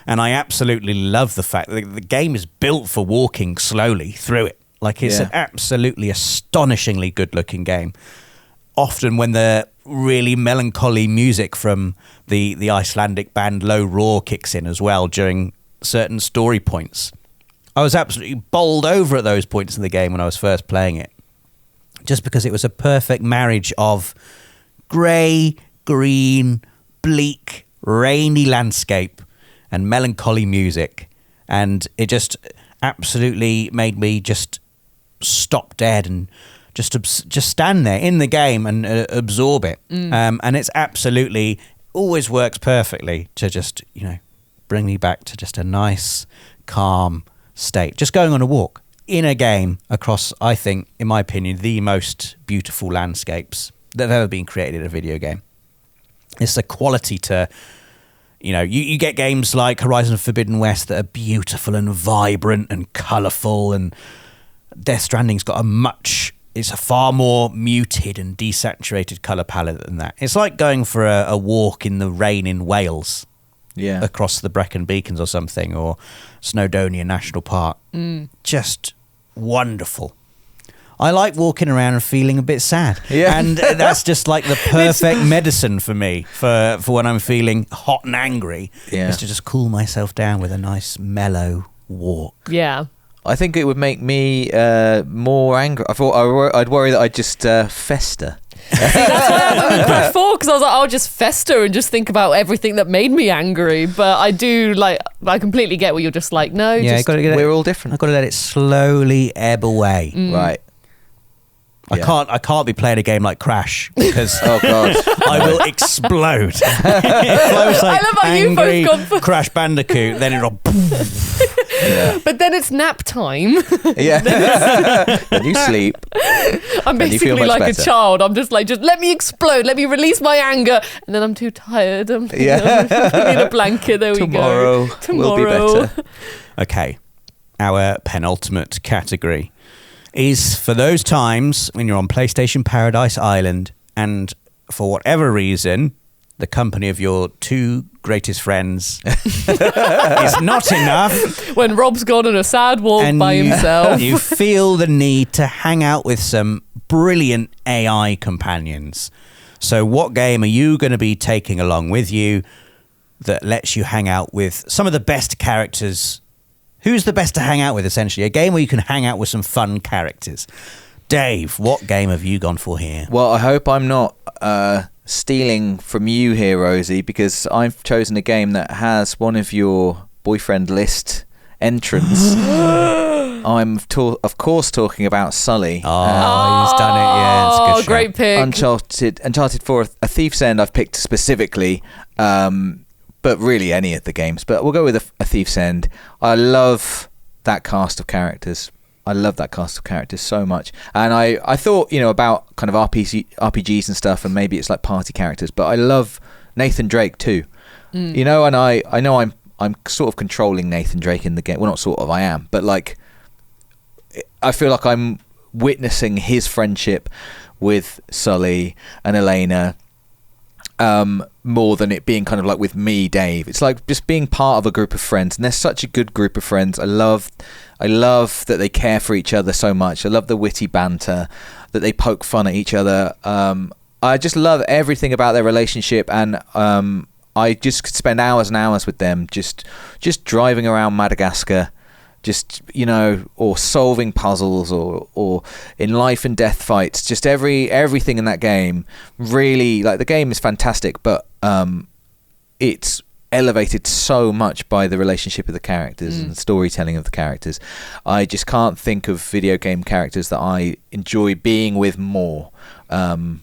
And I absolutely love the fact that the game is built for walking slowly through it. It's an absolutely astonishingly good-looking game. Often when the really melancholy music from the Icelandic band Low Roar kicks in as well during certain story points. I was absolutely bowled over at those points in the game when I was first playing it, just because it was a perfect marriage of grey, green, bleak, rainy landscape and melancholy music, and it just absolutely made me just stop dead and just stand there in the game and absorb it. And it's absolutely always works perfectly to just bring me back to just a nice, calm state. Just going on a walk in a game across, I think, in my opinion, the most beautiful landscapes that have ever been created in a video game. It's the quality to, you get games like Horizon Forbidden West that are beautiful and vibrant and colourful, and Death Stranding's got it's a far more muted and desaturated colour palette than that. It's like going for a walk in the rain in Wales. Yeah. Across the Brecon Beacons or something, or Snowdonia National Park. Just wonderful. I like walking around and feeling a bit sad. Yeah. And that's just like the perfect medicine for me for when I'm feeling hot and angry. Yeah. Is to just cool myself down with a nice mellow walk. Yeah. I think it would make me more angry. I thought I'd worry that I'd just fester. That's why I went with Crash 4, because I was like, I'll just fester and just think about everything that made me angry. But I do, like, I completely get what you're just like, no, Yeah, just... We're all different. I've got to let it slowly ebb away. Right. I can't be playing a game like Crash because Oh God. I will explode. If I was like I love how you both angry gone for- Crash Bandicoot, then it'll. Yeah. But then it's nap time. Yeah. When you sleep. I'm Then you feel basically much like better. a child. I'm just like, just let me explode. Let me release my anger. And then I'm too tired. I'm Yeah. in a blanket. There we Tomorrow go. will be better. Okay, our penultimate category is for those times when you're on PlayStation Paradise Island and for whatever reason the company of your two greatest friends is not enough When Rob's gone on a sad walk and by himself. you feel the need to hang out with some brilliant AI companions. So what game are you going to be taking along with you that lets you hang out with some of the best characters? Who's the best to hang out with, essentially? A game where you can hang out with some fun characters. Dave, what game have you gone for here? Well, I hope I'm not stealing from you here, Rosie, because I've chosen a game that has one of your boyfriend list entrants. I'm of course talking about Sully. Oh, he's done it. Yeah, it's a good shout. Great pick. Uncharted 4, A Thief's End I've picked specifically, but really any of the games. But we'll go with A Thief's End. I love that cast of characters. I love that cast of characters so much. And I thought, about kind of RPGs and stuff, and maybe it's like party characters, but I love Nathan Drake too. And I know I'm sort of controlling Nathan Drake in the game. Well, not sort of, I am. But like, I feel like I'm witnessing his friendship with Sully and Elena more than it being kind of like with me, Dave. It's like just being part of a group of friends, and they're such a good group of friends. I love that they care for each other so much. I love the witty banter, that they poke fun at each other. I just love everything about their relationship, and I just could spend hours and hours with them, just driving around Madagascar, just or solving puzzles, or in life and death fights. Just everything in that game, really, like, the game is fantastic, but it's elevated so much by the relationship of the characters and the storytelling of the characters. I just can't think of video game characters that I enjoy being with more than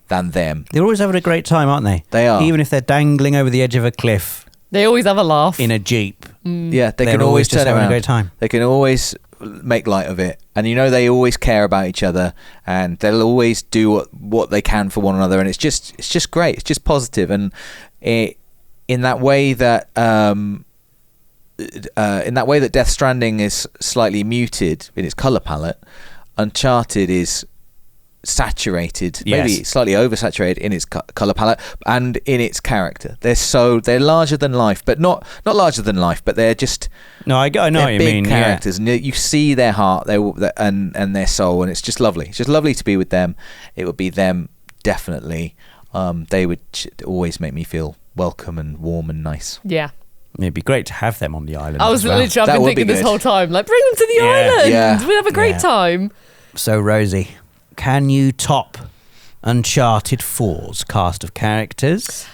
them. They're always having a great time, aren't they? They are. Even if they're dangling over the edge of a cliff They always have a laugh. in a Jeep. Yeah, they They're can always just turn having around. a great time. They can always make light of it, and they always care about each other, and they'll always do what they can for one another, and it's just great. It's just positive, and in that way that Death Stranding is slightly muted in its color palette, Uncharted is saturated, maybe slightly oversaturated in its color palette and in its character. They're larger than life, but not larger than life, but they're just I know they're what you big mean. characters, and you see their heart, and their soul, and it's just lovely. It's just lovely to be with them. It would be them, definitely. They would always make me feel welcome and warm and nice. Yeah. It'd be great to have them on the island. I was as well. literally, I've That been would thinking be this good. whole time, like, bring them to the island. Yeah. We'd have a great Yeah. time. So, Rosie, can you top Uncharted 4's cast of characters?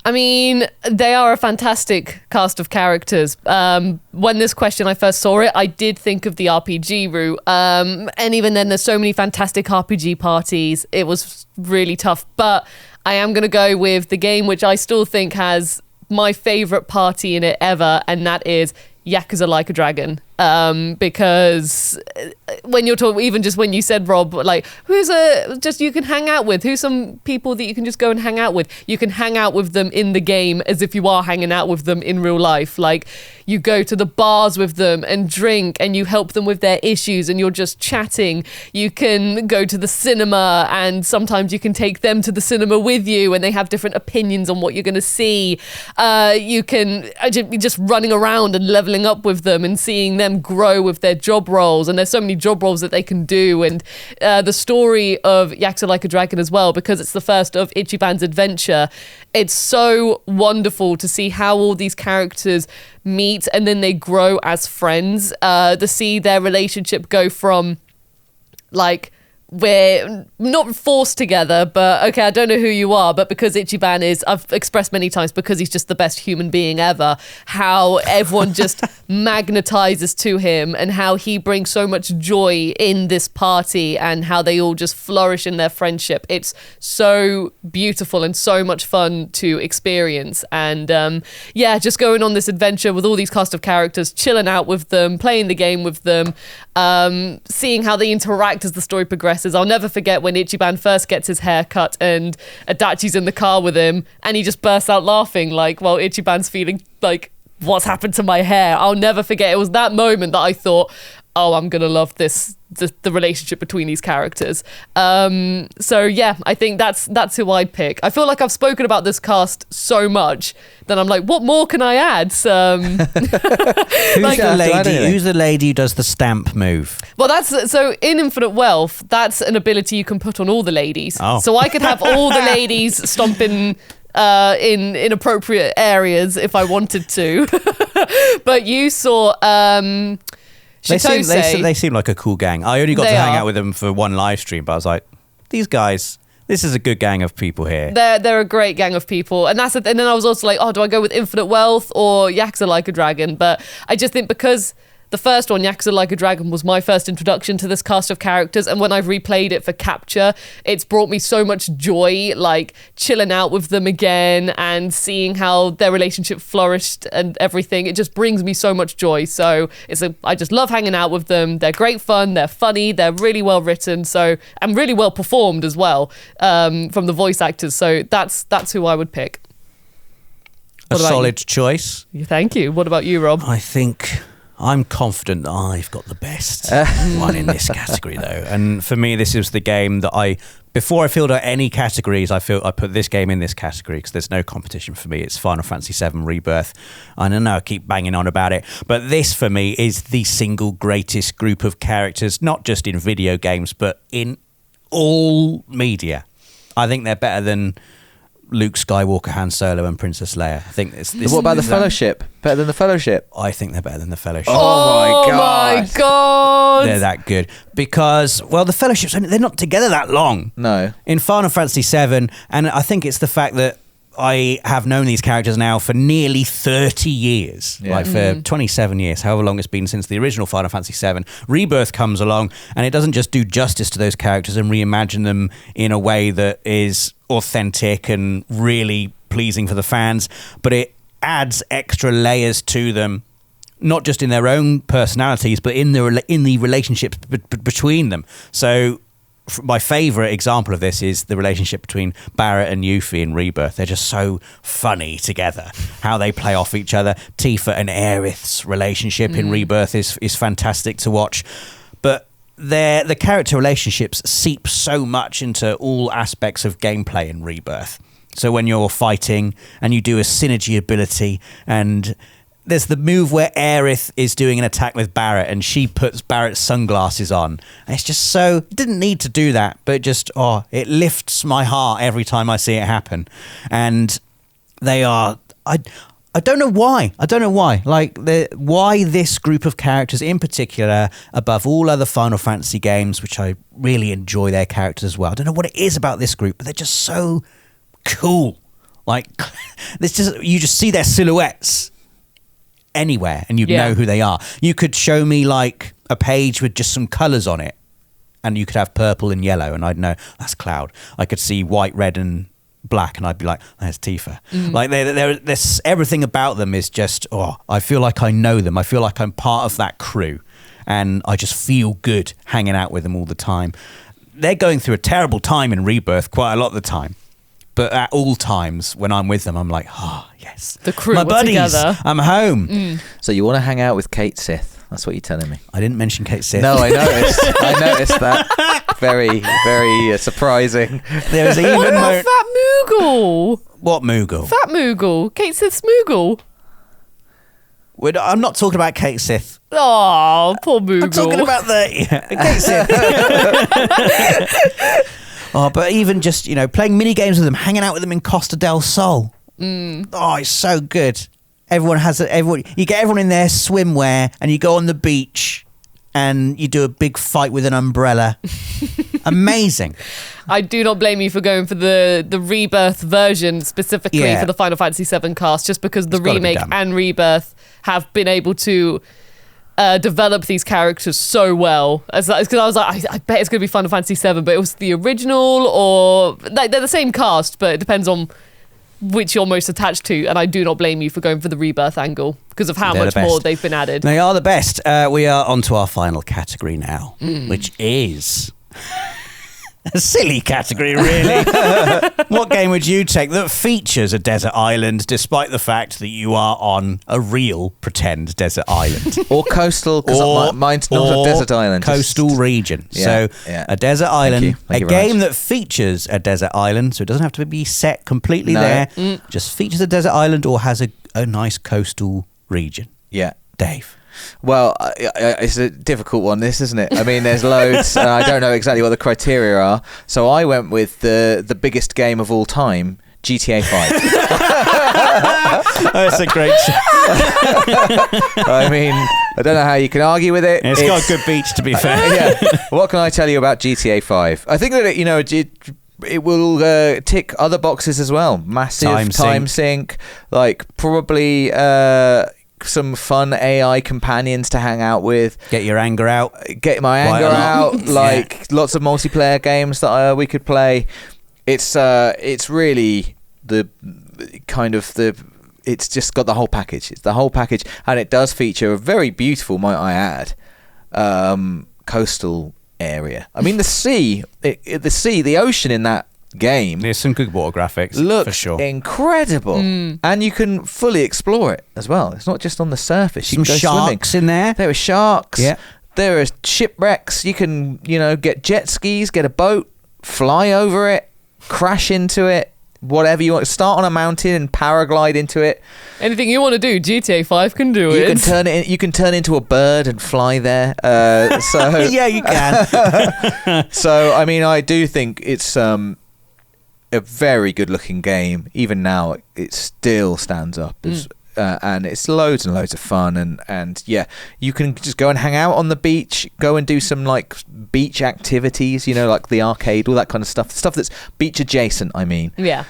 I mean, they are a fantastic cast of characters. When this question, I first saw it, I did think of the RPG route. And even then, there's so many fantastic RPG parties. It was really tough. But I am going to go with the game which I still think has my favourite party in it ever, and that is Yakuza Like a Dragon. Because when you're talking, even just when you said, Rob, like, you can hang out with, who's some people that you can just go and hang out with? You can hang out with them in the game as if you are hanging out with them in real life. Like, you go to the bars with them and drink, and you help them with their issues, and you're just chatting. You can go to the cinema, and sometimes you can take them to the cinema with you, and they have different opinions on what you're going to see. You can just running around and leveling up with them and seeing them them grow with their job roles, and there's so many job roles that they can do, and the story of Yakuza Like a Dragon as well, because it's the first of Ichiban's adventure. It's so wonderful to see how all these characters meet and then they grow as friends, to see their relationship go from like, we're not forced together, but okay, I don't know who you are, but because Ichiban is, I've expressed many times, because he's just the best human being ever, how everyone just magnetizes to him, and how he brings so much joy in this party, and how they all just flourish in their friendship. It's so beautiful and so much fun to experience. And yeah, just going on this adventure with all these cast of characters, chilling out with them, playing the game with them, seeing how they interact as the story progresses. I'll never forget when Ichiban first gets his hair cut and Adachi's in the car with him and he just bursts out laughing, like, while Ichiban's feeling like, what's happened to my hair? I'll never forget. It was that moment that I thought, oh, I'm gonna love this, the relationship between these characters. So yeah, I think that's who I'd pick. I feel like I've spoken about this cast so much that I'm like, what more can I add? Who's the lady who does the stamp move? Well, that's so in Infinite Wealth, that's an ability you can put on all the ladies. Oh. So I could have all the ladies stomping in inappropriate areas if I wanted to. But you saw They seem like a cool gang. I only got to hang out with them for one live stream, but I was like, these guys, this is a good gang of people here. They're a great gang of people, and and then I was also like, oh, do I go with Infinite Wealth or Yakuza Like a Dragon? But I just think because the first one, Yakuza Like a Dragon, was my first introduction to this cast of characters, and when I've replayed it for Capture, it's brought me so much joy, like chilling out with them again and seeing how their relationship flourished and everything. It just brings me so much joy. So I just love hanging out with them. They're great fun, they're funny, they're really well written, and really well performed as well, from the voice actors. So that's who I would pick. A solid choice. Thank you. What about you, Rob? I think I'm confident that I've got the best one in this category, though. And for me, this is the game that before I filled out any categories, I put this game in this category because there's no competition for me. It's Final Fantasy VII Rebirth. I don't know, I keep banging on about it. But this, for me, is the single greatest group of characters, not just in video games, but in all media. I think they're better than Luke Skywalker, Han Solo, and Princess Leia. I think this. What about the Fellowship? Better than the Fellowship? I think they're better than the Fellowship. Oh my god! They're that good because, well, the Fellowship's they're not together that long. No. In Final Fantasy VII, and I think it's the fact that I have known these characters now for nearly 30 years, like for 27 years, however long it's been since the original Final Fantasy VII. Rebirth comes along, and it doesn't just do justice to those characters and reimagine them in a way that is authentic and really pleasing for the fans, but it adds extra layers to them, not just in their own personalities, but in the relationships between them. So my favourite example of this is the relationship between Barrett and Yuffie in Rebirth. They're just so funny together, how they play off each other. Tifa and Aerith's relationship in Rebirth is fantastic to watch. But the character relationships seep so much into all aspects of gameplay in Rebirth. So when you're fighting and you do a synergy ability, and there's the move where Aerith is doing an attack with Barrett and she puts Barrett's sunglasses on. And it's just so, it didn't need to do that, but it lifts my heart every time I see it happen. And they are, I don't know why. Like, why this group of characters in particular, above all other Final Fantasy games, which I really enjoy their characters as well. I don't know what it is about this group, but they're just so cool. Like, you just see their silhouettes anywhere and know who they are. You could show me like a page with just some colours on it, and you could have purple and yellow, and I'd know that's Cloud. I could see white, red, and black, and I'd be like, there's Tifa. Like there's everything about them is just, I feel like I know them. I feel like I'm part of that crew, and I just feel good hanging out with them all the time. They're going through a terrible time in Rebirth quite a lot of the time, but at all times when I'm with them, I'm like, yes, the crew, my buddies, together. I'm home. So you want to hang out with Kate Sith? That's what you're telling me. I didn't mention Kate Sith. No, I noticed that. Very, very surprising. There was even What about Fat Moogle? What Moogle? Fat Moogle. Kate Sith's Moogle. I'm not talking about Kate Sith. Oh, poor Moogle. I'm talking about Kate Sith. Oh, but even just, playing mini games with them, hanging out with them in Costa del Sol. Oh, it's so good. You get everyone in their swimwear and you go on the beach and you do a big fight with an umbrella. Amazing. I do not blame you for going for the Rebirth version specifically for the Final Fantasy VII cast, just because the remake and Rebirth have been able to develop these characters so well. Because I was like, I bet it's going to be Final Fantasy VII, but it was the original, or they're the same cast, but it depends on which you're most attached to. And I do not blame you for going for the Rebirth angle because of how much more they've been added. They are the best. We are on to our final category now, which is a silly category, really. What game would you take that features a desert island, despite the fact that you are on a real pretend desert island? Or coastal, because mine's not a desert island. Coastal region. Yeah, So a desert island, Thank you game that features a desert island, so it doesn't have to be set completely there, just features a desert island or has a nice coastal region. Yeah. Dave. Well, it's a difficult one, this, isn't it? I mean, there's loads, and I don't know exactly what the criteria are. So I went with the biggest game of all time, GTA 5. That's a great I mean, I don't know how you can argue with it. It's got a good beach, to be fair. Yeah. What can I tell you about GTA 5? I think that, it will tick other boxes as well. Massive time sink, like probably... some fun AI companions to hang out with. Get your anger out. Get my anger out. Like lots of multiplayer games that we could play. It's really it's just got the whole package. It's the whole package, and it does feature a very beautiful, might I add, coastal area. I mean, the ocean in that game. There's some good water graphics. Looks for sure. Incredible, and you can fully explore it as well. It's not just on the surface. You Some can go sharks swimming. in there. There are sharks. Yeah. There are shipwrecks. You can get jet skis, get a boat, fly over it, crash into it, whatever you want. Start on a mountain and paraglide into it. Anything you want to do, GTA 5 can do it. You can turn into a bird and fly there. So Yeah, you can. So I mean, I do think it's a very good looking game. Even now it still stands up and it's loads and loads of fun, and yeah, you can just go and hang out on the beach, go and do some like beach activities, like the arcade, all that kind of stuff that's beach adjacent, I mean. Yeah.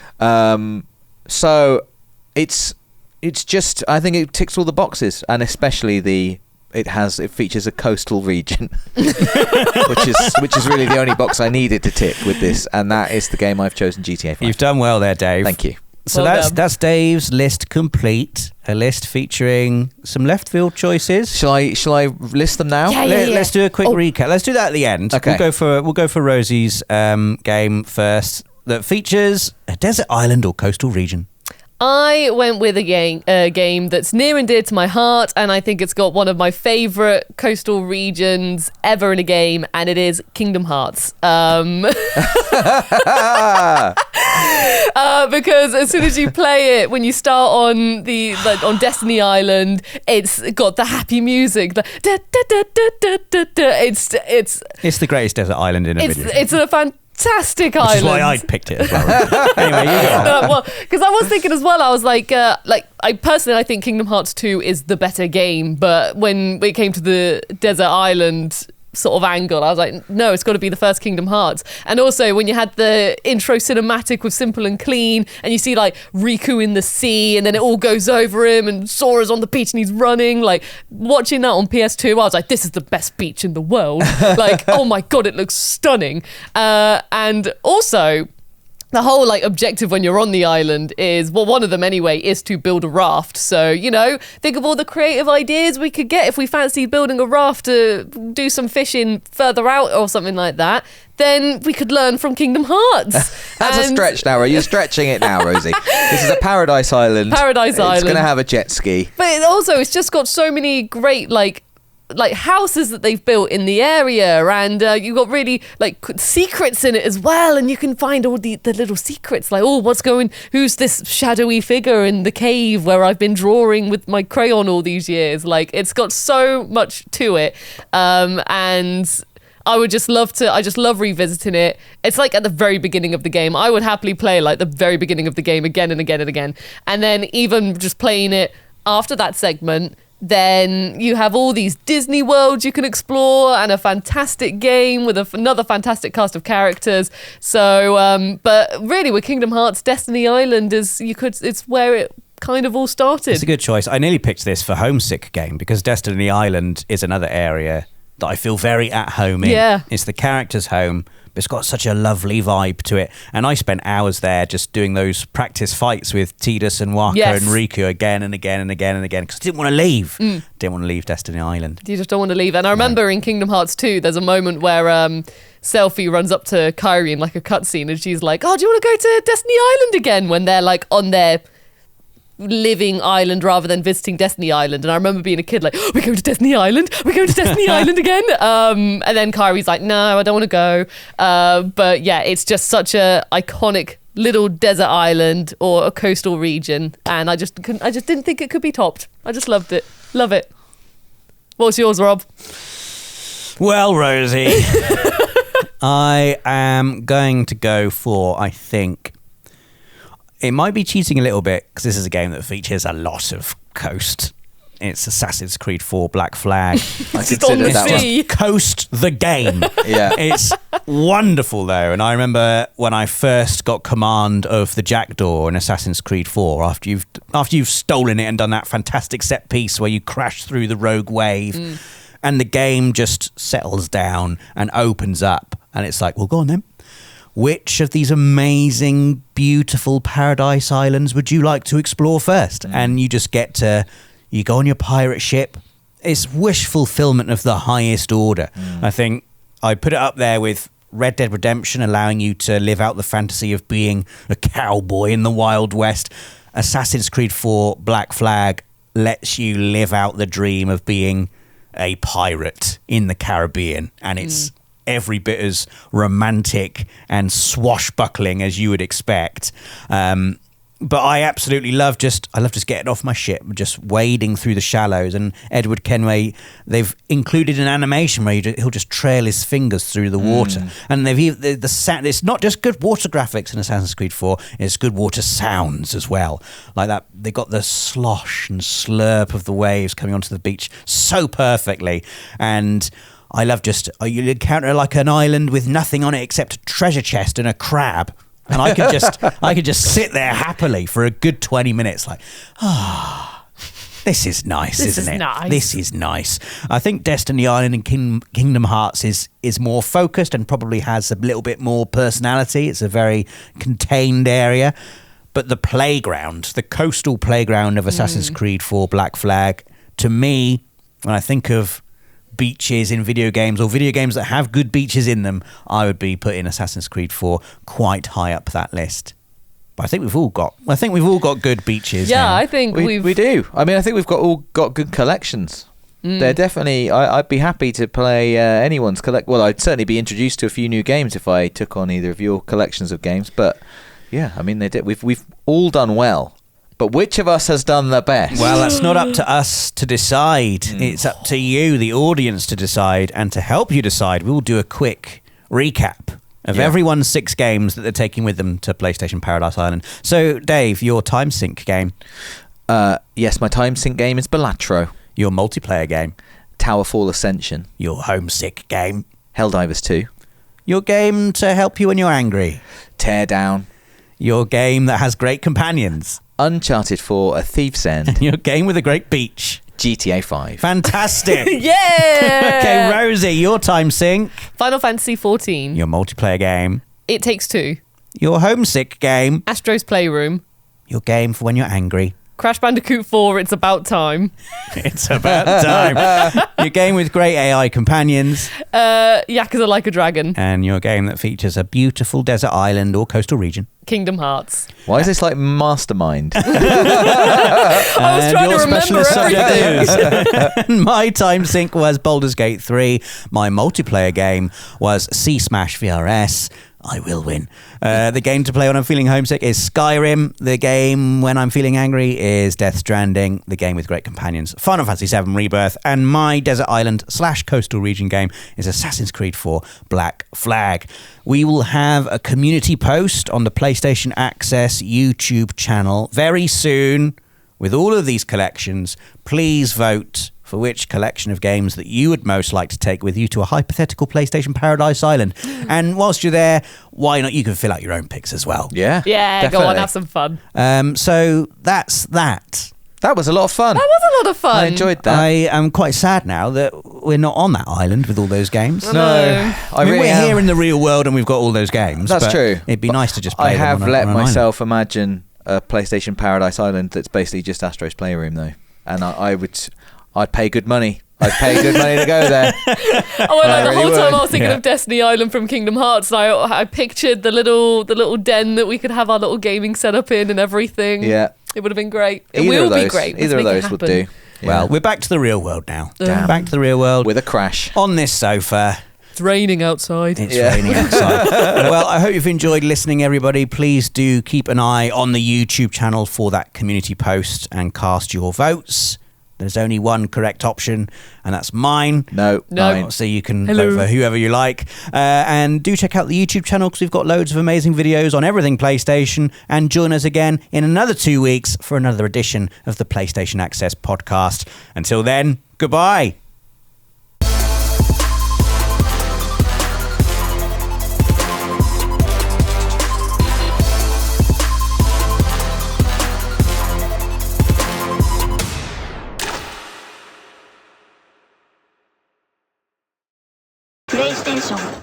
So it's just, I think it ticks all the boxes, and especially it features a coastal region, which is really the only box I needed to tick with this, and that is the game I've chosen, GTA 5. You've done well there, Dave. Thank you. So Well done. that's Dave's list complete. A list featuring some left field choices. Shall I list them now? Yeah. Let's do a quick recap. Let's do that at the end. Okay. We'll go for Rosie's game first. That features a desert island or coastal region. I went with a game that's near and dear to my heart, and I think it's got one of my favourite coastal regions ever in a game, and it is Kingdom Hearts. Because as soon as you play it, when you start on on Destiny Island, it's got the happy music. It's the greatest desert island in a video. It's a fantastic Which island. is why I picked it as well. Anyway, you go. Because I was thinking as well, I was like I think Kingdom Hearts 2 is the better game, but when it came to the desert island sort of angle, I was like, no, it's got to be the first Kingdom Hearts. And also when you had the intro cinematic with Simple and Clean, and you see like Riku in the sea, and then it all goes over him, and Sora's on the beach and he's running, like watching that on PS2, I was like, this is the best beach in the world. Like, oh my god, it looks stunning. And also the whole like objective when you're on the island is, well, one of them anyway, is to build a raft. So, think of all the creative ideas we could get if we fancied building a raft to do some fishing further out or something like that. Then we could learn from Kingdom Hearts. That's a stretch now. You're stretching it now, Rosie. This is a paradise island. Paradise Island. It's going to have a jet ski. But it's just got so many great like like houses that they've built in the area, and you've got really like secrets in it as well, and you can find all the little secrets, like, oh, who's this shadowy figure in the cave where I've been drawing with my crayon all these years. Like, it's got so much to it, and I just love revisiting it. It's like at the very beginning of the game. I would happily play like the very beginning of the game again and again and again. And then even just playing it after that segment, then you have all these Disney worlds you can explore and a fantastic game with another fantastic cast of characters. So, but really with Kingdom Hearts, Destiny Island it's where it kind of all started. It's a good choice. I nearly picked this for Homesick game because Destiny Island is another area that I feel very at home in. Yeah. It's the character's home, but it's got such a lovely vibe to it. And I spent hours there just doing those practice fights with Tidus and Waka Yes. and Riku again and again and again and again because I didn't want to leave. Didn't want to leave Destiny Island. You just don't want to leave. And I remember in Kingdom Hearts 2, there's a moment where Selphie runs up to Kairi in like a cutscene and she's like, oh, do you want to go to Destiny Island again? When they're like on their living island rather than visiting Destiny Island. And I remember being a kid like, oh, we're going to Destiny Island? We're going to Destiny Island again? And then Kairi's like, no, I don't want to go. But yeah, it's just such a iconic little desert island or a coastal region. And I just didn't think it could be topped. I just loved it. Love it. What's yours, Rob? Well, Rosie, I am going to go for, I think, it might be cheating a little bit because this is a game that features a lot of coast. It's Assassin's Creed 4 Black Flag. I consider that one. Coast the game. Yeah. It's wonderful though. And I remember when I first got command of the Jackdaw in Assassin's Creed 4, after you've stolen it and done that fantastic set piece where you crash through the rogue wave and the game just settles down and opens up and it's like, well, go on then. Which of these amazing, beautiful paradise islands would you like to explore first? And you just you go on your pirate ship. It's wish fulfillment of the highest order. I think I put it up there with Red Dead Redemption, allowing you to live out the fantasy of being a cowboy in the Wild West. Assassin's Creed 4 Black Flag lets you live out the dream of being a pirate in the Caribbean. And it's every bit as romantic and swashbuckling as you would expect. But I absolutely love just getting off my ship, just wading through the shallows. And Edward Kenway, they've included an animation where he'll just trail his fingers through the water. And it's not just good water graphics in Assassin's Creed 4, it's good water sounds as well. Like that, they got the slosh and slurp of the waves coming onto the beach so perfectly. And I love you encounter like an island with nothing on it except a treasure chest and a crab. And I could just sit there happily for a good 20 minutes like, this is nice, isn't it? Nice. This is nice. I think Destiny Island and Kingdom Hearts is more focused and probably has a little bit more personality. It's a very contained area. But the playground, the coastal playground of Assassin's Creed 4 Black Flag, to me, when I think of beaches in video games or video games that have good beaches in them, I would be putting Assassin's Creed 4 quite high up that list. But I think we've all got good beaches. Yeah, now. I think we do. I mean, I think we've all got good collections. They're definitely. I'd be happy to play anyone's collect. Well, I'd certainly be introduced to a few new games if I took on either of your collections of games. But yeah, I mean, they did. We've all done well. But which of us has done the best? Well, that's not up to us to decide. It's up to you, the audience, to decide. And to help you decide, we'll do a quick recap of everyone's 6 games that they're taking with them to PlayStation Paradise Island. So, Dave, your time sync game. Yes, my time sync game is Balatro. Your multiplayer game. Towerfall Ascension. Your homesick game. Helldivers 2. Your game to help you when you're angry. Teardown. Your game that has great companions. Uncharted 4, A Thief's End. Your game with a great beach. GTA 5. Fantastic. Yeah. Okay, Rosie, your time sync. Final Fantasy 14. Your multiplayer game. It Takes Two. Your homesick game. Astro's Playroom. Your game for when you're angry. Crash Bandicoot 4, it's about time. It's about time. Your game with great AI companions. Yakuza Like a Dragon. And your game that features a beautiful desert island or coastal region. Kingdom Hearts. Why is this like Mastermind? I was trying to remember everything. And my time sink was Baldur's Gate 3. My multiplayer game was Sea Smash VRS. I will win. The game to play when I'm feeling homesick is Skyrim. The game when I'm feeling angry is Death Stranding. The game with great companions, Final Fantasy VII Rebirth. And my desert island / coastal region game is Assassin's Creed 4 Black Flag. We will have a community post on the PlayStation Access YouTube channel very soon with all of these collections. Please vote for which collection of games that you would most like to take with you to a hypothetical PlayStation Paradise Island. And whilst you're there, why not? You can fill out your own picks as well. Yeah. Yeah, definitely. go on, have some fun. So that's that. That was a lot of fun. That was a lot of fun. I enjoyed that. I am quite sad now that we're not on that island with all those games. I No, know. I mean, really we're am. here in the real world and we've got all those games. That's but true. It'd be nice to just play I them have on let on an myself imagine a PlayStation Paradise Island that's basically just Astro's Playroom, though, and I'd pay good money. I'd pay good money to go there. Oh, and the really whole time would. I was thinking Yeah. of Destiny Island from Kingdom Hearts. And I pictured the little den that we could have our little gaming setup in and everything. Yeah. It would have been great. It Either will of those, be great. Let's Either of make it those would happen. do. Well, Yeah. we're back to the real world now. Damn. Back to the real world. With a crash. On this sofa. It's raining outside. It's Yeah. raining outside. Well, I hope you've enjoyed listening, everybody. Please do keep an eye on the YouTube channel for that community post and cast your votes. There's only one correct option, and that's mine. No. No. So you can Hello. vote for whoever you like. And do check out the YouTube channel because we've got loads of amazing videos on everything PlayStation. And join us again in another 2 weeks for another edition of the PlayStation Access podcast. Until then, goodbye. PlayStation